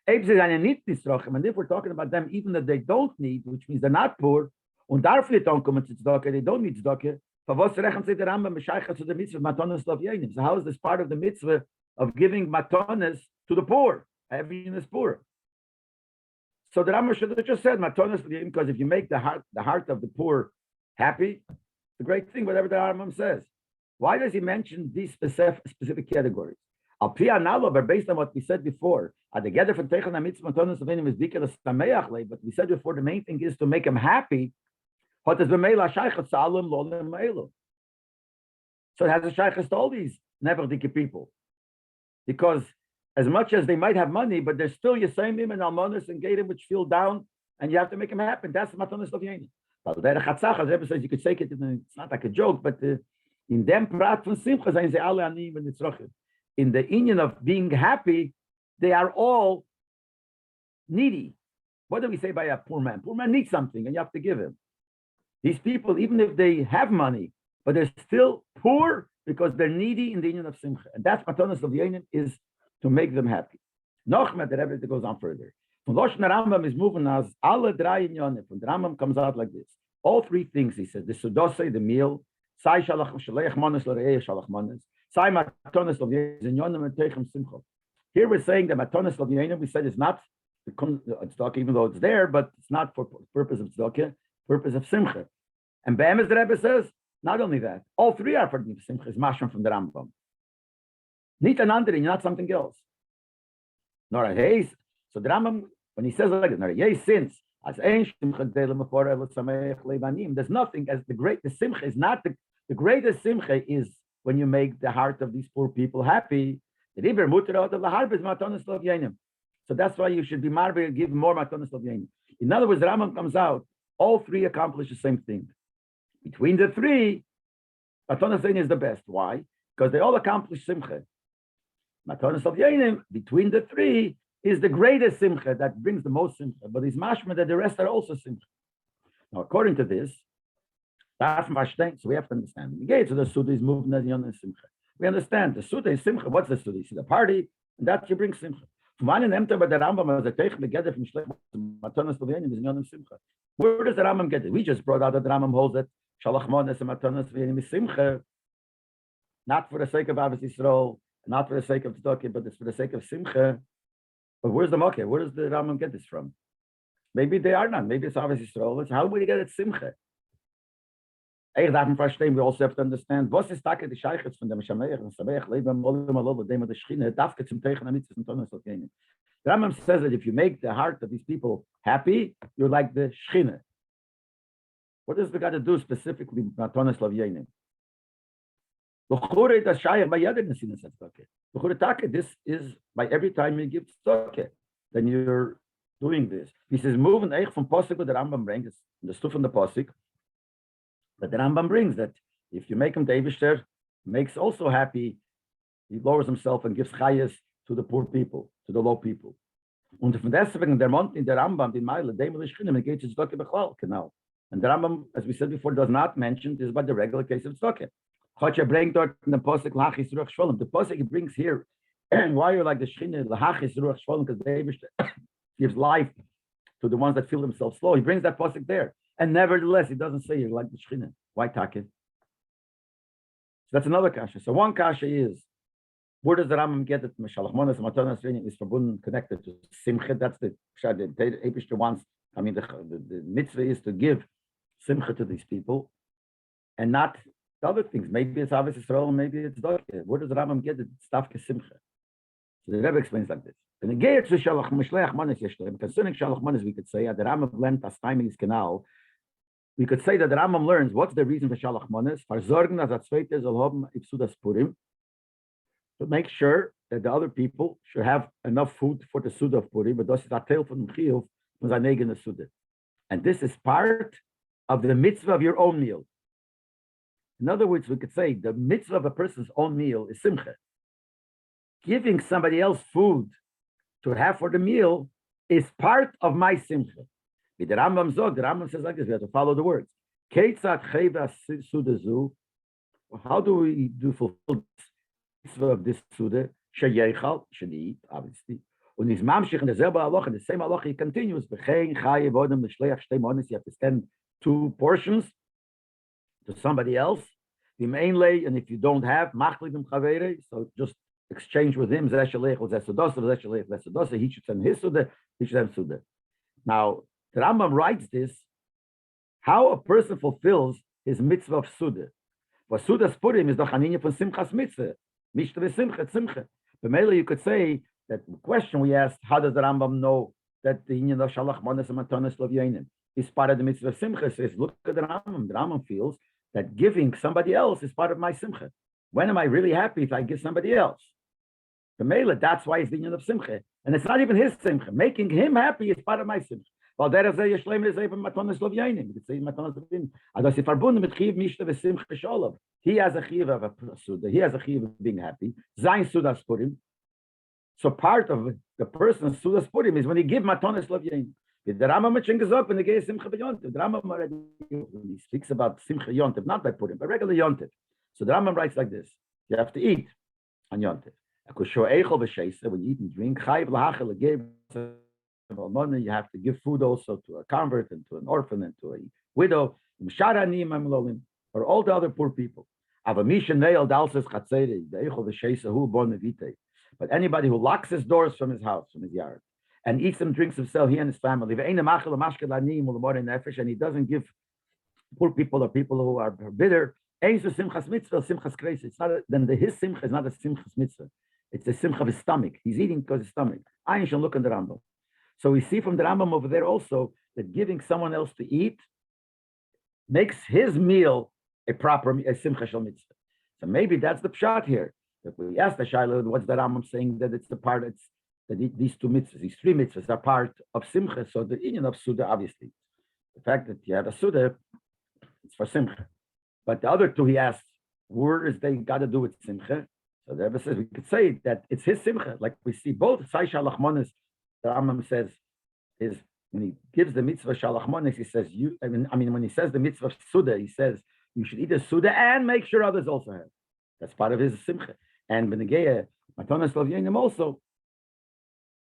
Eibs is Anya Nitzrochim, and if we're talking about them, even that they don't need, which means they're not poor, and therefore don't come to tzedakah, they don't need tzedakah. So how is this part of the mitzvah of giving matonas to the poor? Everything is poor. So the Rambam should have just said matonas, because if you make the heart of the poor happy, it's a great thing, whatever the Rambam says. Why does he mention these specific categories? But based on what we said before, but we said before the main thing is to make him happy. So it has a shaykhs to all these neverdike people. Because as much as they might have money, but there's still Yisayimim and Almonas and Gerim which feel down, and you have to make them happen. That's the Matonis of Yenim. But the Chatzach, as Rebbe says, you could say it, it's not like a joke, but in them prat von Simcha, they say alle anim and Nitzrochim. In the union of being happy, they are all needy. What do we say by a poor man? Poor man needs something, and you have to give him. These people, even if they have money, but they're still poor because they're needy in the union of Simcha. And that's Matonis of Yenim, is to make them happy. Nochmet, the Rebbe goes on further. From Loshen Rambam is moving as alle drei inyonim. From the Rambam comes out like this. All three things, he says, the sudose, the meal, sai shalach shalech manas l're'eh shalach manas, sai Matonis of Yenim and teichem Simcha. Here we're saying that Matonis of Yenim, we said, is not tzedakah, even though it's there, but it's not for purpose of tzedakah, purpose of Simcha. And Be'emes, the Rebbe says, not only that, all three are for the Simcha, is mashram from the Rambam. Nicht an anderen, not something else. Nor a haze. So the Rambam, when he says like this, nor a yes, since as there's nothing as the Simcha is not the greatest Simcha is when you make the heart of these poor people happy. So that's why you should be marvel, give more matonis of yenim. In other words, the Rambam comes out, all three accomplish the same thing. Between the three, matonis of yenim is the best. Why? Because they all accomplish simcha. Matonis of yenim, between the three, is the greatest simcha that brings the most simcha. But it's mashma that the rest are also simcha. Now, according to this, so we have to understand. The gate of the Suda is moving as yon and simcha. We understand the Suda is simcha. What's the Suda? You see the party, and that you bring simcha. Where does the Rambam get it? We just brought out that the Rambam holds that Shalach Monas and Matanas V'Yenim is Simcha, not for the sake of Ahavas Yisrael, not for the sake of Tzedakah, but it's for the sake of Simcha. But where's the Makeh? Where does the Rambam get this from? Maybe they are not. Maybe it's Ahavas Yisrael. How would he get it Simcha? We also have to understand what is Taka the Shaykhs from the Meshameach and Sameach Leib and Olam Alov, the Shechina, Dafka zum Teichen Amitzvos and Tonos of Yenim. The Rambam says that if you make the heart of these people happy, you're like the Shechina. What does the got to do specifically with Tonos of Yenim? This is by every time you give tzedakah, then you're doing this. He says, moving from Posik, the Rambam brings the stuff from the Posik. But the Rambam brings that if you make him the Eibishter, makes also happy, he lowers himself and gives chayas to the poor people, to the low people. Und von deswegen der Mond in der Rambam, die Meile, dem will ich schinnen, geht es Tzedakah bechlal, genau. And the Rambam, as we said before, does not mention this by the regular case of Tzedakah. Chotcha bring dort in the Posik lach Yisruch Shvolim. The Posik he brings here why you're like the Shechina, Lahachis Ruach Shvolin, because David gives life to the ones that feel themselves slow. He brings that pasuk there, and nevertheless, he doesn't say you're like the Shechina. Why take it? So that's another kasha. So one kasha is, where does the Rambam get it? Mashalach Monas Matanas is verbunden, connected to Simcha. That's the Eibishter wants. I mean, the mitzvah is to give Simcha to these people, and not the other things. Maybe it's Ahavas Yisrael, maybe it's Doke. Where does the Rambam get it? Stavke Simcha. So the Rebbe explains like this. Concerning Shalach Manas, we could say that the Rambam learned as time in his canal. We could say that the Rambam learns what's the reason for Shalach Manas. Versorgen as a zweite soll haben Ipsudas Purim. To make sure that the other people should have enough food for the Suda of Purim, but das ist a Teil von dem Chiyuv von seiner eigenen Suda. And this is part of the mitzvah of your own meal. In other words, we could say the mitzvah of a person's own meal is simcha. Giving somebody else food to have for the meal is part of my simcha. The Rambam says like this, we have to follow the words. How do we fulfill of this suda, sheyechal, should eat, obviously. And his mamshich in the same halacha, he continues. You have to send 2 portions to somebody else. And if you don't have, so just exchange with him. He should send his suda, he should have suda. Now, the Rambam writes this, how a person fulfills his mitzvah of suda. For suda's purim is the chaninya from simchas mitzvah. Simcha. But you could say that the question we asked, how does the Rambam know that the union of Shalach Manas and Matanas Lovyanim is part of the mitzvah of Simcha? Says, look at the Rambam. The Rambam feels that giving somebody else is part of my Simcha. When am I really happy if I give somebody else? The that's why it's the union of Simcha. And it's not even his Simcha. Making him happy is part of my Simcha. Well, there is a Yeshlem is even Matanas Lovyanim. You could say Matanas Lovyanim. Adas if verbunden mit Chiv Mishta v'Simcha B'Sholov. He has a chiv of a suda. He has a chiv of being happy. Zayin sudas purim. So part of the person's sudas purim is when he give matonis lovyain. The Rambam gesagt when he gave simcha b'yontiv. The Rambam already when he speaks about simcha yontiv, not by purim, but regular yontiv. So the Rambam writes like this: you have to eat on yontiv. When you eat and drink, you have to give food also to a convert and to an orphan and to a widow, or all the other poor people. But anybody who locks his doors from his house, from his yard, and eats and drinks himself, he and his family, and he doesn't give poor people or people who are bitter, it's not then his simcha is not a simchas mitzvah. It's a simcha of his stomach. He's eating because his stomach. I shall look in the Rambam. So we see from the Rambam over there also that giving someone else to eat makes his meal a simcha shel mitzvah. So maybe that's the pshat here. If we ask the Shiloh, what's the Rambam saying that it's the part, that these 2 mitzvahs, these 3 mitzvahs are part of simcha. So the union of suda, obviously, the fact that you have a suda, it's for simcha. But the other 2 he asks, where is they got to do with simcha? So the Rebbe says we could say that it's his simcha. Like we see both Sai Shalach Manas, the Rambam says is when he gives the mitzvah Shalach Manas, he says when he says the mitzvah suda, he says you should eat a suda and make sure others also have. That's part of his simcha. And Benegeya, Matanas Lovyanim also,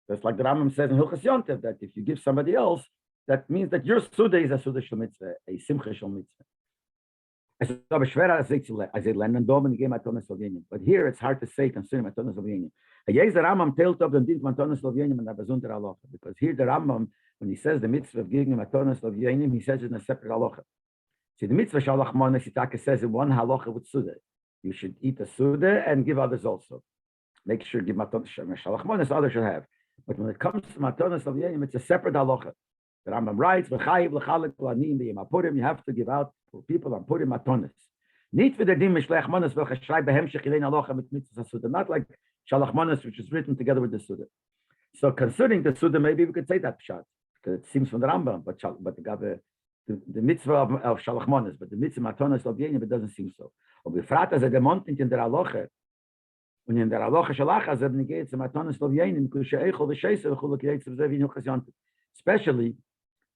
just like the Rambam says in Hilchas Yontev, that if you give somebody else, that means that your suda is a suda shel mitzvah, a simcha shel mitzvah. But here it's hard to say concerning Matanas Lovyanim. Because here the Rambam, when he says the mitzvah of giving Matanas Lovyanim, he says it in a separate halacha. See, the mitzvah Shalach Manas says in one halacha with suda. You should eat the suda and give others also. Make sure give matanas Shalach Manas, others should have. But when it comes to Matanas Lovyanim, it's a separate halacha. The Rambam writes, you have to give out for people on Purim Matanas. Not like Shalach Manas, which is written together with the suda. So concerning the suda, maybe we could say that pshat, because it seems from the Rambam, but the mitzvah of Shalach Manas, but the mitzvah Matanas Lovyanim, it doesn't seem so. Und wir fragen, dass der Mond in der Aloche, und in der Aloche Shalach, also wenn geht zum Matanas Lovyanim, especially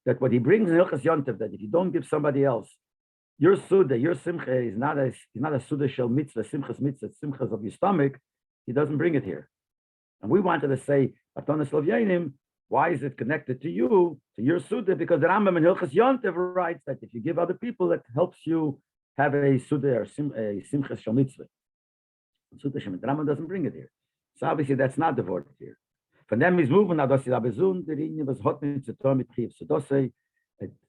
that what he brings in Hilchas Yontev, that if you don't give somebody else, your suda, your simcha is not a suda shel mitzvah, simchas mitzvah, simchas of your stomach, he doesn't bring it here. And we wanted to say, Matanas Lavyenim, why is it connected to you, to your Suda? Because the Rambam in Hilchas Yontev writes that if you give other people, it helps you have a Suda or a Simchas Shal Mitzvah. Suda Shem, the Rambam doesn't bring it here. So obviously that's not the word here. From them is moving,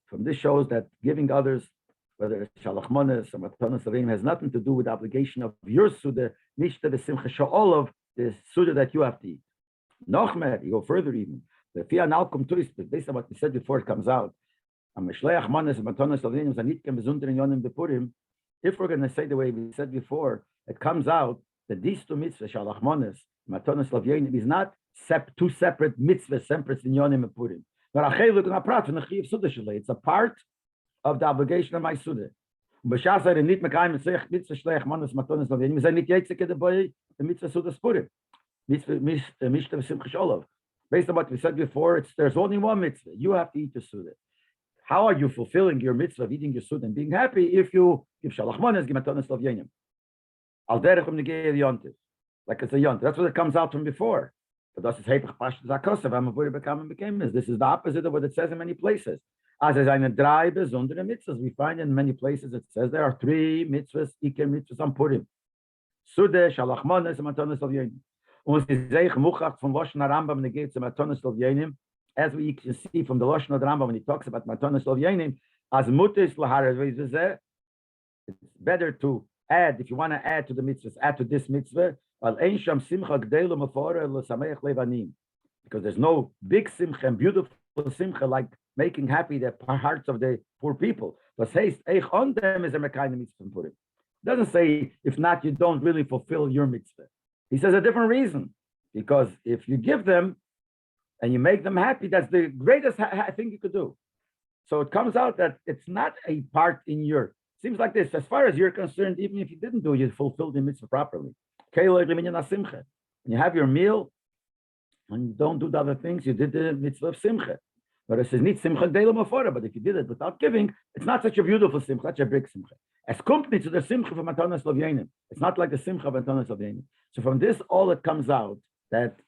from this shows that giving others, whether it's Shalach Mones or Matanas Lavyenim, has nothing to do with the obligation of your Suda, Nishta the Simchas Sha'olav, the Suda that you have to eat. Nochmer, you go further even. The Fia Nalkum Twist, based on what we said before it comes out. If we're going to say the way we said before, it comes out that these two mitzvahs, Shalach Mones, Matanas Lavyenim, is not two separate mitzvahs, separate in Yonim and Purim. It's a part of the obligation of my Suda. Based on what we said before, there's only one mitzvah. You have to eat the Suda. How are you fulfilling your mitzvah of eating your Suda and being happy if you give Shalach Mones, give Matanas Lavyenim? Al derech negei yontiv, like it's a yontiv. That's what it comes out from before. But das ist heipach pashtus hakosav. I'm avoid became this. This is the opposite of what it says in many places. As is eine drei besondere mitzvahs. We find in many places it says there are three mitzvahs, Iker mitzvahs on Purim. Suda, Shalach Mones, and Matanas Lavyenim. Und es ist sehr gemuchach von Loshen Rambam negei zu Matanas Lavyenim. As we can see from the Loshen of the Rambam when he talks about Matanas Lavyenim, as mutis lahar, it's better to add, if you want to add to the mitzvahs, add to this mitzvah, because there's no big simcha and beautiful simcha like making happy the hearts of the poor people. But says, doesn't say, if not, you don't really fulfill your mitzvah. He says a different reason, because if you give them and you make them happy, that's the greatest thing you could do. So it comes out that it's not a part in your, seems like this, as far as you're concerned, even if you didn't do it, you fulfilled the mitzvah properly. When you have your meal and you don't do the other things, you did the mitzvah of simcha. But it says, nicht simcha gdela mafora, but if you did it without giving, it's not such a beautiful simcha, such a big simcha. As company to the simcha from Matanas Lavyenim. It's not like the simcha of Matanas Lavyenim. So from this, all it comes out that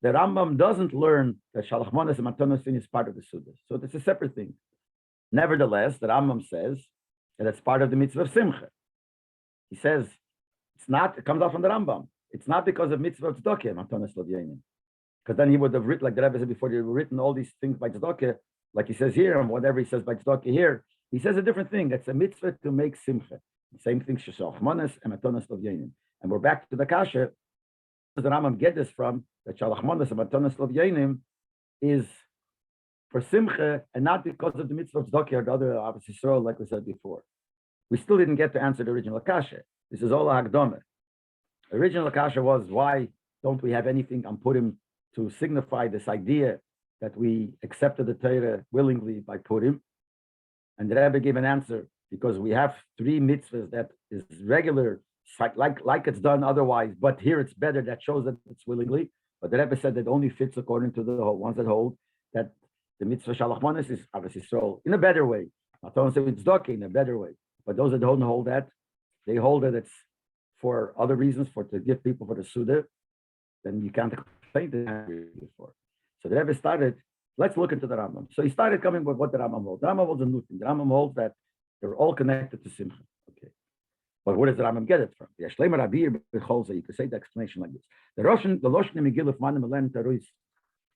the Rambam doesn't learn that Shalach Mones and Matanas Lavyenim is part of the Suda. So it's a separate thing. Nevertheless, the Rambam says that it's part of the mitzvah of simcha. He says, it's not, it comes out from the Rambam. It's not because of mitzvah of tzedakah, Matanas Lavyenim. Because then he would have written, like the Rabbi said before, he would have written all these things by tzedakah, like he says here, and whatever he says by tzedakah here. He says a different thing. It's a mitzvah to make simcha. The same thing, Shalach Mones and Matanas Lavyenim. And we're back to the kasha. The Rambam get this from, that Shalach Mones and Matanas Lavyenim is for simcha, and not because of the mitzvah of tzedakah or the other Ahavas Yisrael, like we said before. We still didn't get to answer the original kasha. This is all a Hagdamah. The original kasha was, why don't we have anything on Purim to signify this idea that we accepted the Torah willingly by Purim? And the Rebbe gave an answer, because we have three mitzvahs that is regular, like it's done otherwise, but here it's better, that shows that it's willingly. But the Rebbe said that only fits according to the ones that hold that the mitzvah Shalach Mones is Ahavas Yisrael in a better way. I don't say it's tzedakah in a better way. But those that don't hold that, they hold that it's for other reasons, for to give people for the Suda, then you can't complain before. So the Rebbe started, let's look into the Rambam. So he started coming with what the Rambam holds. The Rambam holds a new thing. The Rambam holds that they're all connected to Simcha. Okay. But where does the Rambam get it from? You could say the explanation like this. The Loshen Megillah of Manim Elen Taruis,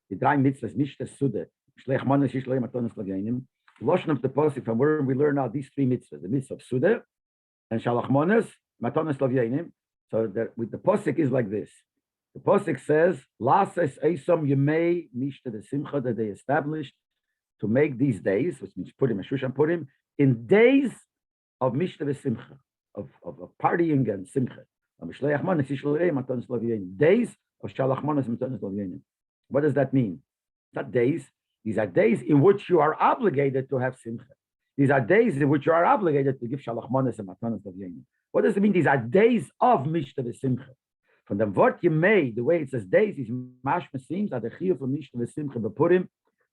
the drei mitzvahs, Mishta Suda, Shlech Mones, Yishlei Matanas Lavyenim. The Loshen of the Pasuk, from where we learn now these three mitzvahs, the mitzvah of Suda, and Shalach Mones, Matanas Lavyenim. So with the Pasuk is like this. The Pasuk says, Lases Eisom Yemei Mishta the Simcha, that they established to make these days, which means Purim and Shushan Purim, in days of Mishta the Simcha, of partying and Simcha. Days of Shalach Mones and Matanas Lavyenim. What does that mean? It's not days. These are days in which you are obligated to have Simcha. These are days in which you are obligated to give Shalach Mones and Matanas Lavyenim. What does it mean? These are days of Mishta the Simcha. From the word you made, the way it says days, is mashma seems that the chiyuv of Mishta the Simcha b'Purim,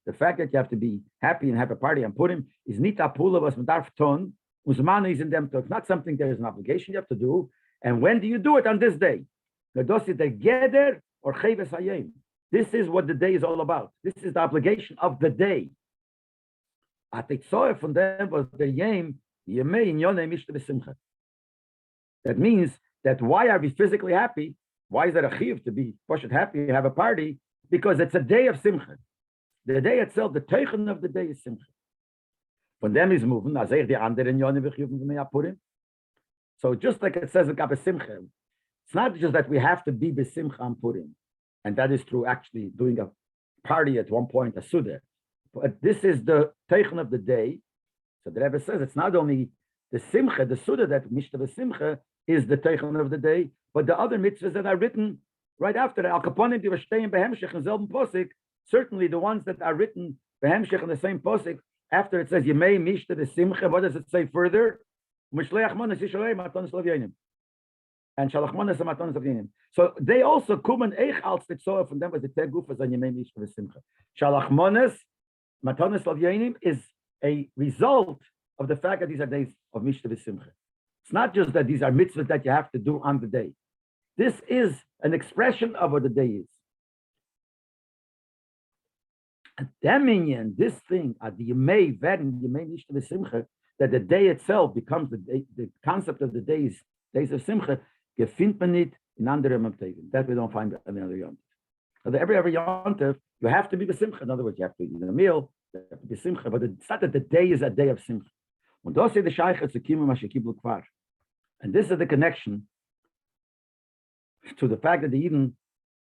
the fact that you have to be happy and have a party on Purim, is nita pula was medarf ton, uzmanu is in them. It's not something there is an obligation you have to do. And when do you do it? On this day. The geder or or Cheves Hayom. This is what the day is all about. This is the obligation of the day. Atitzoe von dem was the Yom Yemei in Yonei Mishta B'Simcha. That means that why are we physically happy? Why is that a chiyuv to be happy, have a party? Because it's a day of Simcha. The day itself, the teichen of the day is Simcha. Von dem is moving, as die anderen Yonei V'chiyuv Purim. So just like it says in Gabbe Simcha, it's not just that we have to be B'Simcha on Purim, and that is through actually doing a party at one point, a Suda. But this is the teichen of the day. So the Rebbe says it's not only the Simcha, the Suda that Mishta B'Simcha is the teichen of the day, but the other mitzvahs that are written right after that. Al Kaponim die stehen behemshich in selben posik. Certainly the ones that are written behemshich in the same posik. After it says Yemei Mishta B'Simcha, what does it say further? Mishleach Manas Yishalei Matanos Lavyanim. And Shalach Manas Matanos Lavyanim. So they also kumen eich als titzoa from them was the tegufas on Yemei Mishta B'Simcha. Shalach Manas Matanos Lavyanim is a result of the fact that these are days of Mishta B'Simcha. It's not just that these are mitzvahs that you have to do on the day. This is an expression of what the day is. And Dominion, this thing, that the day itself becomes the concept of the days of Simcha, gefindt man nicht in andere Yom Tovim. That we don't find in other Yom Tov. So every Yom Tov, you have to be Simcha. In other words, you have to eat a meal, you have to be Simcha, but it's not that the day is a day of Simcha. Und das ist the Shaycha zu Kimu Mashikiblu Kvar. And this is the connection to the fact that the Eden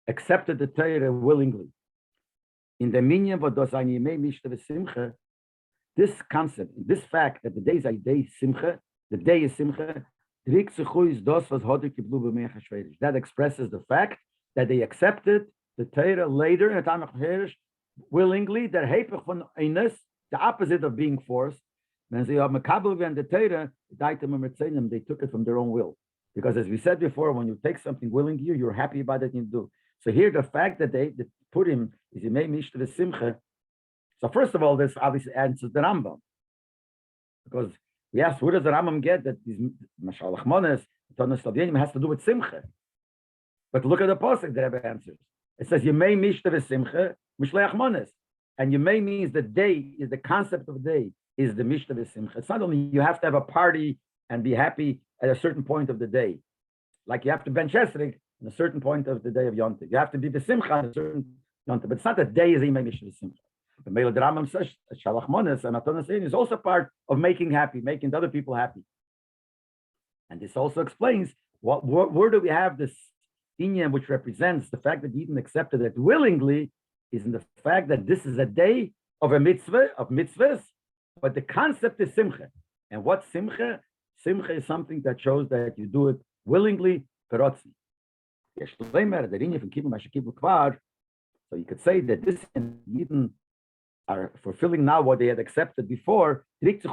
accepted the Torah willingly. In the minyan what does Yemei Mishta V'Simcha, this concept, this fact that the days are day Simcha, the day is Simcha, that expresses the fact that they accepted the Torah later in the time of Herish willingly, the Hepech von Eines, the opposite of being forced. When they are Makabel and the Torah, they took it from their own will. Because as we said before, when you take something willingly, you're happy about it, you do. So here, the fact that they Purim is Yemei Mishta V'Simcha. So first of all, this obviously answers the Rambam. Because we asked, where does the Rambam get that these Mashalach Mones, Tonas Lavyanim has to do with Simcha? But look at the pasuk, the Rebbe answers. It says Yemei Mishta V'Simcha, Mishleach Mones. And Yemei means the day, is the concept of the day, is the Mishta V'Simcha. It's not only you have to have a party and be happy at a certain point of the day. Like you have to ben Chesrik at a certain point of the day of Yom Tov. You have to be B'Simcha at a certain Yom Tov. But it's not the day is Yemei Mishta V'Simcha. The Mele Rambam says Shalach Mones and Matanos is also part of making happy, making other people happy. And this also explains where do we have this inyan which represents the fact that Eden accepted it willingly is in the fact that this is a day of a mitzvah, of mitzvahs, but the concept is Simcha. And what Simcha? Simcha is something that shows that you do it willingly, perotzi. So you could say that this and Eden are fulfilling now what they had accepted before. That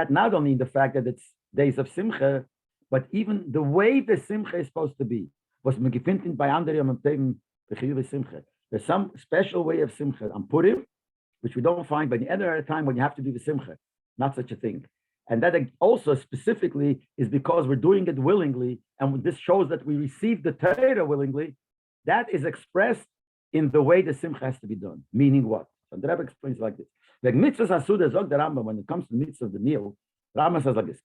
not only in the fact that it's days of Simcha, but even the way the Simcha is supposed to be. There's some special way of Simcha on Purim, which we don't find by the end of the time when you have to do the Simcha. Not such a thing. And that also specifically is because we're doing it willingly, and this shows that we receive the Torah willingly. That is expressed in the way the Simcha has to be done. Meaning what? So the Rebbe explains like this. When it comes to the mitzvah of the meal, Rambam says like this: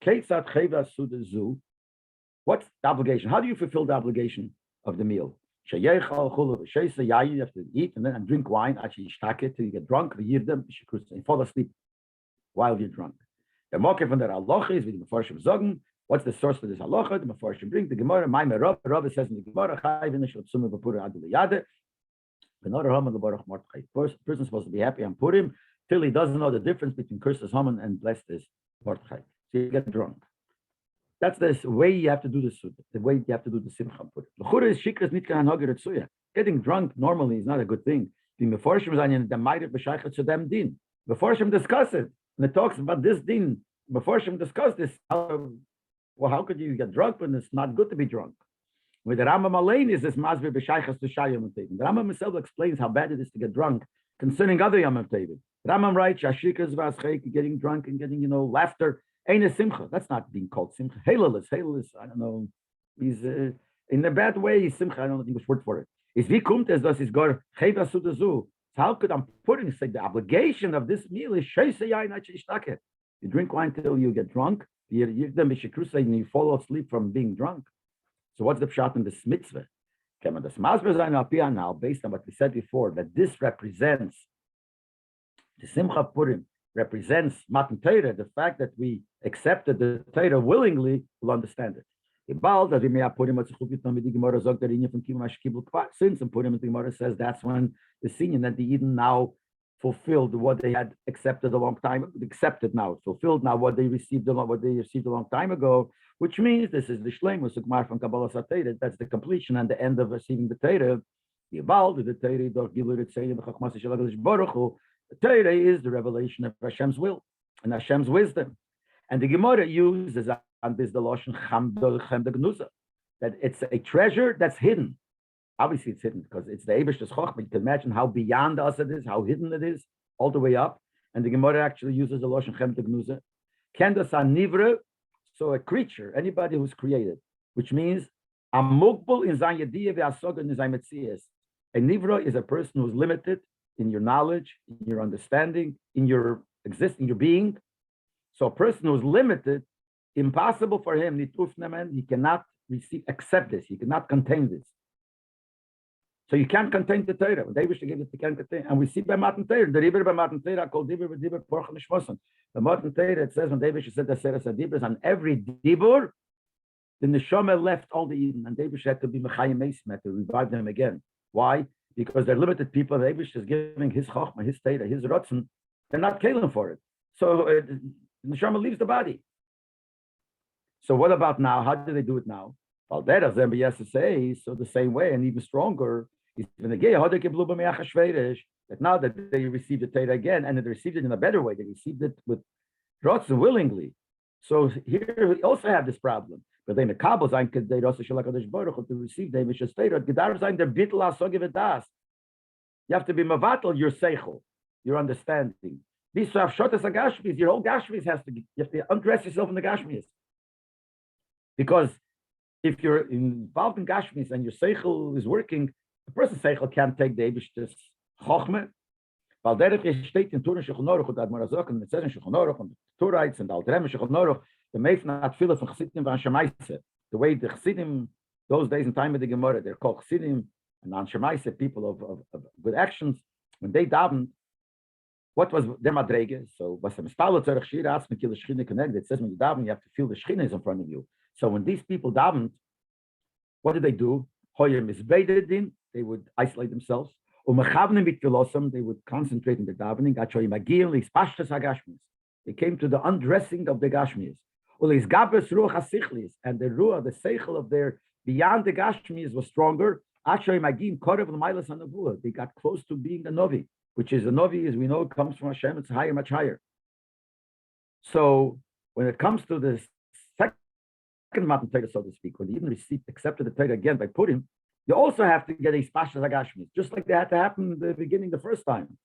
what's the obligation? How do you fulfill the obligation of the meal? You have to eat and drink wine, actually till you get drunk, and fall asleep while you're drunk. The mocker from the halacha is with the Mefarshim sagen. What's the source of this halacha? The Mefarshim bring the Gemara. My Rabbi says in the Gemara, person is supposed to be happy on Purim till he doesn't know the difference between curses Haman and blessed is Mordechai. So you get drunk. That's the way you have to do this. The way you have to do the Simcha on Purim. Getting drunk normally is not a good thing. The Mefarshim discuss it. And it talks about this din. Mefarshim discuss this. How could you get drunk when it's not good to be drunk? With the Rambam Alein is this Masber b'shaychas to Shai Yom Tovim. The Rambam himself explains how bad it is to get drunk concerning other Yom Tovim. Rambam writes, Shashikas v'aschek, getting drunk and getting, laughter. Ain't a simcha. That's not being called simcha. Halal is, I don't know. In a bad way, Simcha, I don't know the English word for it. Is wie kommt es, dass es gar Cheva Sudazu? How could I'm putting say the obligation of this meal is Sheise Yain Shtake. You drink wine till you get drunk, and you fall asleep from being drunk. So what's the pshat in this mitzvah? Can man das Masber sein Alpia now, based on what we said before, that this represents the Simcha Purim represents Matan Torah, the fact that we accepted the Torah willingly, will understand it. Since in Purim, the Gemara says that's when the senior that the Eden now fulfilled what they had accepted a long time, accepted now, fulfilled now what they received a long time ago, which means this is the Shleimus Ukmar from Kabbalah Satayra, that's the completion and the end of receiving the Torah. The Torah is the revelation of Hashem's will and Hashem's wisdom. And the Gemara uses on this the Lashon that it's a treasure that's hidden. Obviously, it's hidden because it's the Eibishter's Chochmah. You can imagine how beyond us it is, how hidden it is, all the way up. And the Gemara actually uses the Lashon Chem Gnuza. Kendas Nivra, so a creature, anybody who's created, which means a mugbul in zayin yediyah ve'asoga in zayin metzias. A nivra is a person who's limited in your knowledge, in your understanding, in your existing, your being. So a person who's limited, impossible for him, he cannot accept this, he cannot contain this. So you can't contain the Torah. They wish to give it, they can't contain. And we see by Matan Torah, the Riber by Matan Torah called Dibur with Dibur Porch Nishmosan. The Matan Torah, it says when David said that Seres Dibur, on every Dibur, the Neshama left all the Eden, and David had to be Mechayim Mesim, had to revive them again. Why? Because they're limited people. David is giving his Chochmah, his Torah, his Rotzen. They're not caling for it. So the Neshama leaves the body. So what about now? How do they do it now? Well, that as Rabbi Yosef says, so the same way, and even stronger, that now that they received the Torah again, and they received it in a better way, they received it with Rotzen willingly. So here we also have this problem. But then the Kabbalah sein they also to receive them, which is Torah, Gedar sein der Bittel asoge v'das. You have to be mavatal your seichel, your understanding. These have shotas agashmis, your whole gashmis has to be, you have to undress yourself in the gashmis. Because if you're involved in gashmis and your seichel is working, the person's seichel can't take the Eibishter's chochmah. Weil derich steht in Torah Shulchan Aruch und Admor Azok und Mitzvah Shulchan Aruch und Torahs and Altrem Shulchan Aruch, the Meifna hat viele von Chassidim van Shemaise. The way the Chassidim, those days in time of the Gemara, they're called Chassidim and Shemaise, people of good actions. When they davened, what was their madrege? So, was the Mistalo Tzarech Shira Atzmi Kil Shechina connected. It says when you daven, you have to feel the Shechina is in front of you. So when these people davened, what did they do? Hoyem Misbeidedin, they would isolate themselves. They would concentrate in the davening. They came to the undressing of the Gashmis. And the ruach, the seichel of their beyond the Gashmis was stronger. They got close to being a Novi, which is a Novi, as we know, comes from Hashem. It's higher, much higher. So when it comes to the second Matan Torah, so to speak, when you even accepted the Torah again by Purim, you also have to get a special agashmis, just like that had to happen in the beginning the first time.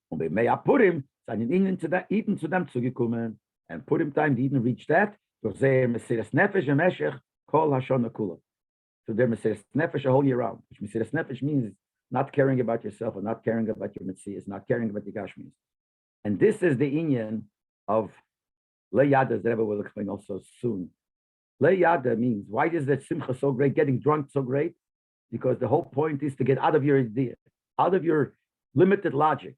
Und bei Mea Purim, seinen Ihnen zu them zugekommen, and Purim time, die Eden reached that, durch their Mesiras Nefesh and Meshech, Kol Hashana Kula. So their Mesiras Nefesh a whole year round, which Mesiras Nefesh means not caring about yourself or not caring about your Metzias, not caring about the Gashmis. And this is the Inyan of Leyada, as the Rebbe will explain also soon. Leyada means, why is that Simcha so great, getting drunk so great? Because the whole point is to get out of your idea, out of your limited logic.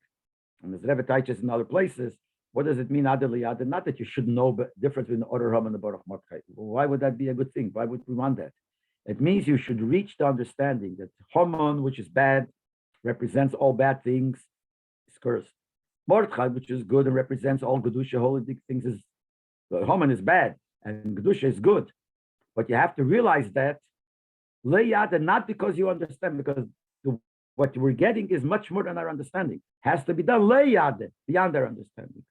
And as Rebbe teaches in other places, what does it mean, Adaliyada? Not that you should know the difference between the Order Ham and the Baruch Mordechai. Why would that be a good thing? Why would we want that? It means you should reach the understanding that Haman, which is bad, represents all bad things, is cursed. Mordechai, which is good and represents all Gedusha, holy things, is Haman is bad and Gedusha is good. But you have to realize that Leyada, not because you understand, because what we're getting is much more than our understanding. Has to be done Leyada, beyond our understanding.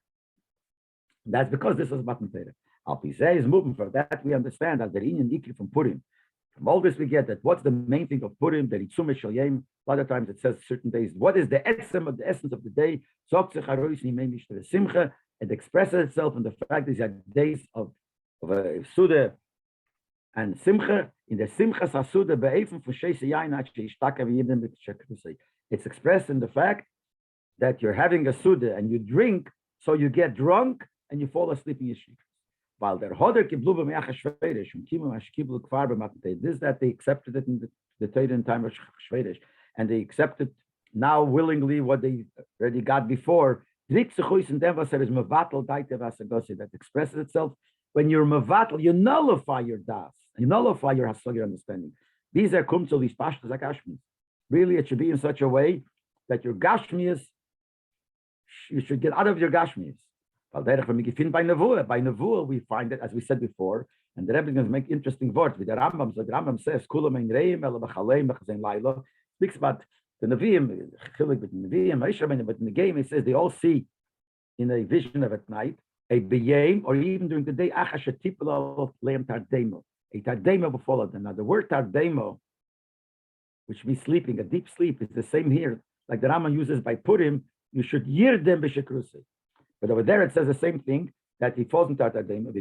That's because this is Matan Torah. Alpizeh is moving for that. We understand that the Inyan Ikri from Purim. From all this we get that what's the main thing of Purim, the Ritzume Shel Yom. A lot of times it says certain days. What is the essence of the day? It expresses itself in the fact that these are days of Suda, And Simcha, in the Simcha Sasuda Be'efen for Sheise Yainach, it's expressed in the fact that you're having a Suda and you drink, so you get drunk and you fall asleep in your sheet. While der Hoder kiblu b'meach Shvedish, and Kimum Ashkiblu Kfar b'matei, this that they accepted it in the Torah in time of Shvedish, and they accepted now willingly what they already got before. That expresses itself when you're mevatel, you nullify your das, you nullify your hasog, understanding. These are kumtzol, these pashtas like ashmis. Really, it should be in such a way that your gashmias, you should get out of your gashmias. By Nevuah, we find it, as we said before, and the Rebbe is going to make interesting words with the Rambam. So the Rambam says, speaks about the Nevi'im, but in the game, he says they all see in a vision of at night, a b'yem, or even during the day, a tardemo will follow them. Now, the word tardemo, which means sleeping, a deep sleep, is the same here. Like the Rambam uses by Purim, you should yir them b'shekrusi. But over there it says the same thing, that he falls into tardemo.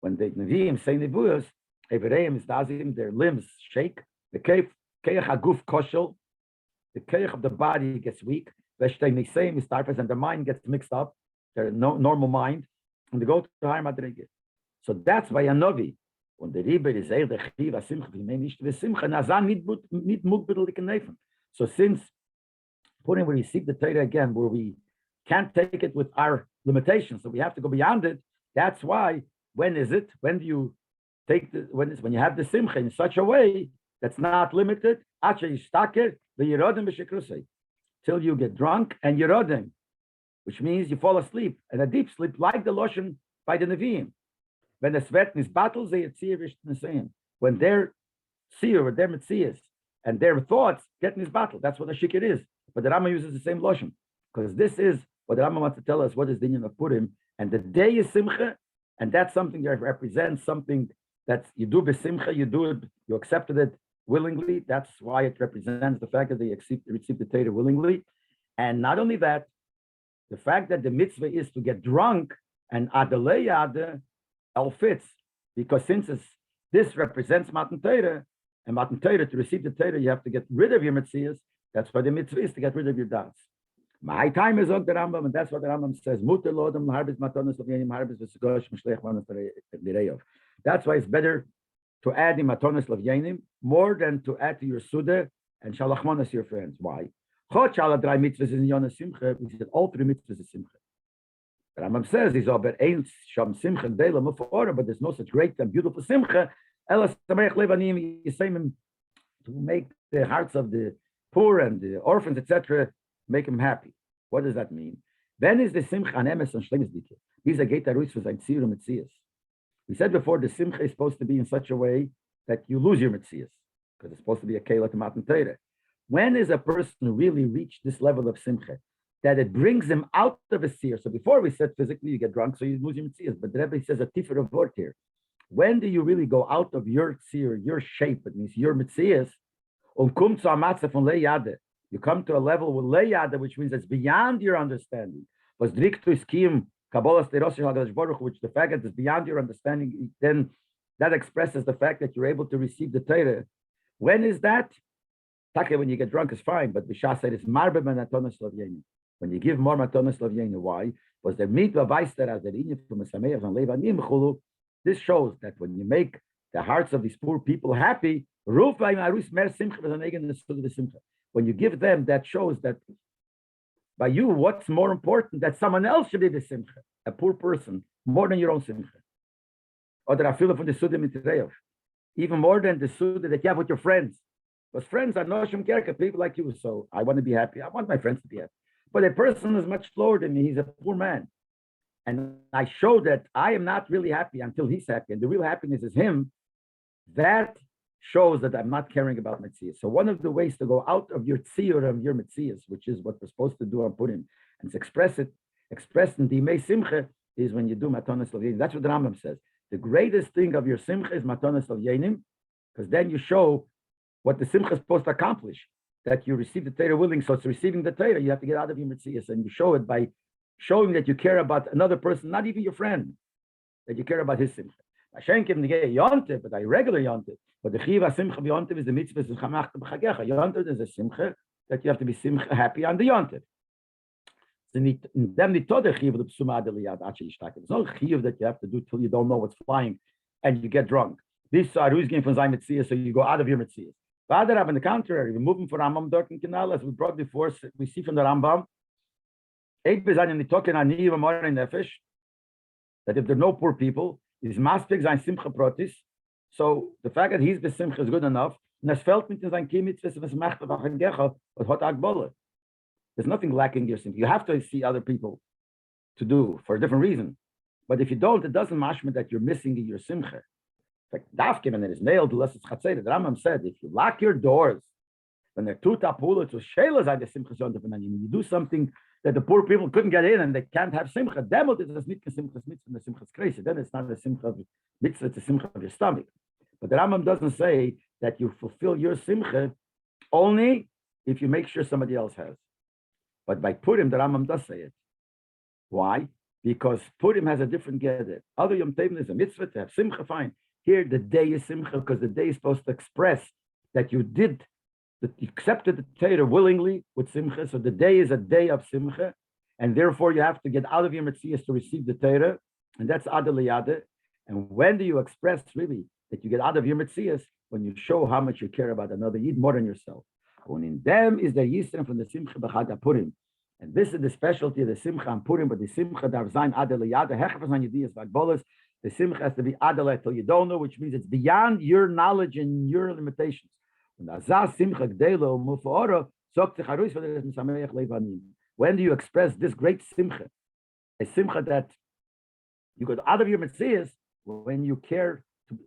When the Nevi'im say nevuos, Evireim is dazim, their limbs shake. The keich haguf koshel, the keich of the body gets weak. And the mind gets mixed up, their normal mind, and they go to higher madrege. So that's why a novi, when the Riber is the chiva simcha, we may nicht v'simcha, nazan nit mugbedel iknefen. So since Purim, we receive the Torah again, where we can't take it with our limitations, so we have to go beyond it. That's why. When is it? When do you take the? When you have the simcha in such a way that's not limited. Till you get drunk and yerodim, which means you fall asleep, and a deep sleep, like the Loshen by the Nevi'im. When the svetnis battles, they when their seer or their metzias and their thoughts get in this battle, that's what a shikir is. But the Rama uses the same Loshen, because this is what the Rama wants to tell us, what is the union of Purim. And the day is simcha, and that's something that represents something that you do besimcha, you do it, you accepted it willingly. That's why it represents the fact that they receive the Torah willingly. And not only that, the fact that the mitzvah is to get drunk and adeleyade el fits, because since this represents Matan Torah, and Matan Torah, to receive the Torah, you have to get rid of your mitzvahs. That's why the mitzvah is to get rid of your das. My time is on the Rambam, and that's what the Rambam says. That's why it's better to add in matonis lavyanim more than to add to your suda and shalachmanas your friends. Why? We said all three mitzvahs is simcha. The Rambam says he's aber ein sham simcha deila mufora, but there's no such great and beautiful simcha. Elas sameach levanim yisaimim, to make the hearts of the poor and the orphans, etc., make them happy. What does that mean? Then is the simcha an emes and shlemis dike. These are geta ruis for sein tzir and mitzias. We said before the simcha is supposed to be in such a way that you lose your mitzias, because it's supposed to be a keilah to matan Torah. When is a person really reached this level of simcha that it brings him out of a seer? So before we said physically you get drunk, so you lose your mitzias, but the Rebbe says a tifur of word here. When do you really go out of your seer, your shape? It means your mitzias. You come to a level with leyada, which means it's beyond your understanding. Which the fact that it's beyond your understanding, then that expresses the fact that you're able to receive the Torah. When is that? When you get drunk is fine, but Bishas said it's marbe matonos lavyeinu. When you give more matonos lavyeinu, why? Was the mitzvah weister as the inyan from Sameach and Leib anim chulu. This shows that when you make the hearts of these poor people happy, when you give them, that shows that by you, what's more important, that someone else should be the simcha, a poor person, more than your own simcha. Or the afila from the Sudim in Tereov, even more than the Suda that you have with your friends. Because friends are noshim kerka, people like you, so I want to be happy. I want my friends to be happy. But a person is much lower than me. He's a poor man. And I show that I am not really happy until he's happy. And the real happiness is him. That shows that I'm not caring about Metzias. So one of the ways to go out of your tziyur of your Metzias, which is what we're supposed to do on Purim, and to express in the Imei Simcha, is when you do Matonas Lavyenim. That's what the Rambam says. The greatest thing of your Simcha is Matonas Lavyenim, because then you show what the Simcha is supposed to accomplish, that you receive the Torah willing. So it's receiving the Torah. You have to get out of your Metzias, and you show it by showing that you care about another person, not even your friend, that you care about his Simcha. Hashem came to get a yontif, but a regular yontif. But the chiv simcha yontif is the mitzvah is chamachta b'chagecha. Yontif is a simcha that you have to be simcha happy on the yontif. There's no chiv that you have to do till you don't know what's flying and you get drunk. This are who's getting from Zay Metzias, so you go out of your Metzias. Rather, on the contrary, we're moving for Rambam Dort and Canal, as we brought before, we see from the Rambam, that if there are no poor people, is maspig sein simcha protis. So the fact that he's the simcha is good enough. There's nothing lacking in your simcha. You have to see other people to do for a different reason. But if you don't, it doesn't mashma that you're missing in your simcha. In fact, dafkim and it is nailed unless it's chatzeret. The Rambam said, if you lock your doors when they're two tapula to shelas the simcha you do something that the poor people couldn't get in and they can't have simcha. Demot is a simcha mitzvah and the simcha is crazy. Then it's not a simcha of mitzvah, it's a simcha of your stomach. But the Rambam doesn't say that you fulfill your simcha only if you make sure somebody else has. But by Purim, the Rambam does say it. Why? Because Purim has a different gather. Other Yom Tovim is a mitzvah to have simcha, fine. Here, the day is simcha because the day is supposed to express that you did, that you accepted the Torah willingly with simcha. So the day is a day of simcha, and therefore you have to get out of your metzias to receive the Torah, and that's adaliyada. And when do you express really that you get out of your metzias? When you show how much you care about another yid more than yourself. And in them is the yisra from the simcha b'chad Purim. And this is the specialty of the simcha and Purim, but the simcha darf sein adaliyada hechafas an yediyas v'agbolas. The simcha has to be adalay till you don't know, which means it's beyond your knowledge and your limitations. When do you express this great simcha? A simcha that you got out of your metzias when you care to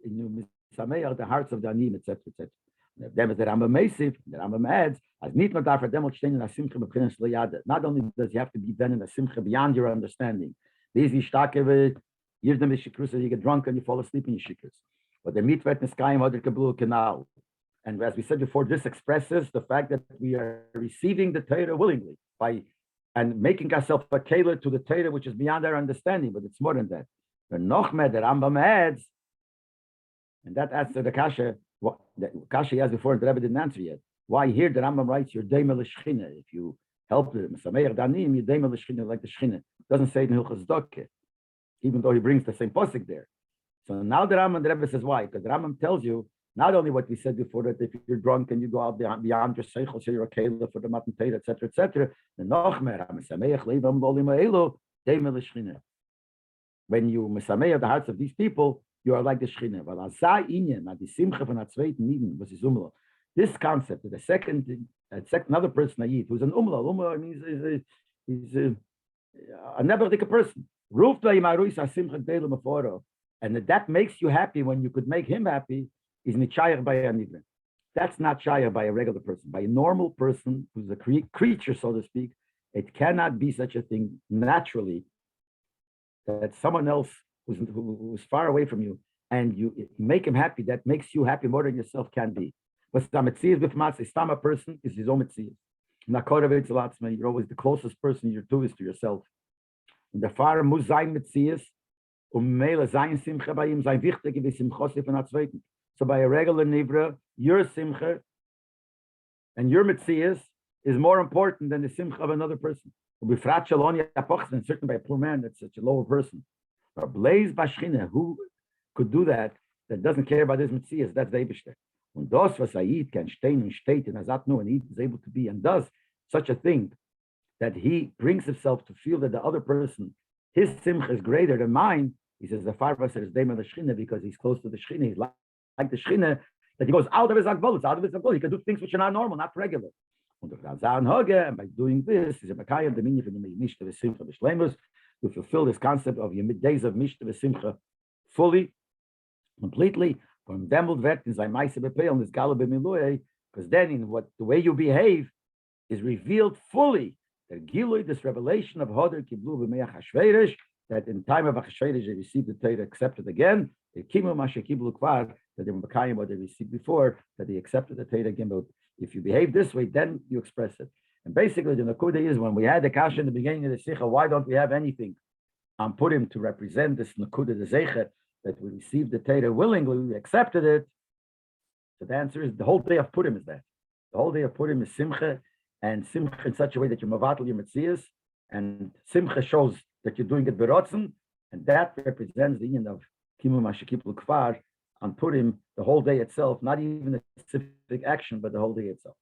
misameach the hearts of the anim, etc., etc. Them is the Rambam Meisiv, the Rambam adds, as nit nur dafür demot stehen in a simcha b'chinas liyada. Not only does you have to be then in a simcha beyond your understanding. These is starke with years the mishikrus, you get drunk and you fall asleep in your shikrus. But the mitvet neskayim oder kablu canal. And as we said before, this expresses the fact that we are receiving the Torah willingly by and making ourselves a keilah to the Torah, which is beyond our understanding, but it's more than that. The Nochmed, the Rambam adds, and that adds to the kasha, the kasha he has before, and the Rebbe didn't answer yet. Why here the Rambam writes, you're deimel l'shchina. If you help the Mesameir Danim, you're deimel l'shchina, like the shchina. Doesn't say it in Hilchos Dokke, even though he brings the same posik there. So now the Rebbe says why? Because the Rambam tells you, not only what we said before, that if you're drunk and you go out beyond your seichel, so you're a keilah for the matan Torah, etc., etc. The nochmer, mesameach leivam lolim ha'elu, deimel l'shchina. When you mesameach the hearts of these people, you are like the shchina. But azay inyan, at the simcha von zweiten niden, was is umla. This concept, the second another person, Ayid, who's an umla means he's a never like a person. Ruf la'imaruis asimcha gdeilu maforo, and that makes you happy when you could make him happy. Is nitshayach by a nidre. That's not shayach by a regular person. By a normal person who's a creature, so to speak, it cannot be such a thing naturally that someone else who's far away from you and you make him happy, that makes you happy more than yourself can be. But Stametzias b'fmatz, a person is his own metzias. Nakoravitz latzman, you're always the closest person you're to is to yourself. And the far muss sein metzias, mele sein simcha bei ihm, sein wichtige wie simchosif von zweiten. So by a regular nivra, your simcha and your metzias is more important than the simcha of another person. And certainly by a poor man, that's such a lower person. But blaze bashchina, who could do that doesn't care about his metzias, that's the Eibishter. And das was Ayid can stehen and steht in Azatnu, and he is able to be and does such a thing that he brings himself to feel that the other person, his simcha is greater than mine. He says the Farva says Deima the Shchina because he's close to the Shchina. He's like the Shchina, that he goes out of his agbolos, out of his agbolos. He can do things which are not normal, not regular. And by doing this, he's a Makayim, the meaning of the Mishta V'Simcha V'Shlemus, to fulfill this concept of your days of Mishta V'Simcha fully, completely, from Demel Vet in Zaymaisa B'Peil, and this Gala B'Miluye, because then in what the way you behave is revealed fully. The Gilui, this revelation of Hodar Kiblu B'Meach HaShverish, that in time of HaShverish they received the Torah accepted again. The Kimu Mashakiblu Kvar, that they were Makayim what they received before, that they accepted the Torah again. But if you behave this way, then you express it. And basically, the Nakuda is when we had the Kasha in the beginning of the Sikha, why don't we have anything on Purim to represent this Nakuda, the Zecher, that we received the Torah willingly, we accepted it. So the answer is the whole day of Purim is that. The whole day of Purim is Simcha, and Simcha in such a way that you're Mavatal your Metzias, and Simcha shows that you're doing it Berotzen, and that represents the end of Kimu Mashikipul Kfar on Purim, the whole day itself, not even a specific action, but the whole day itself.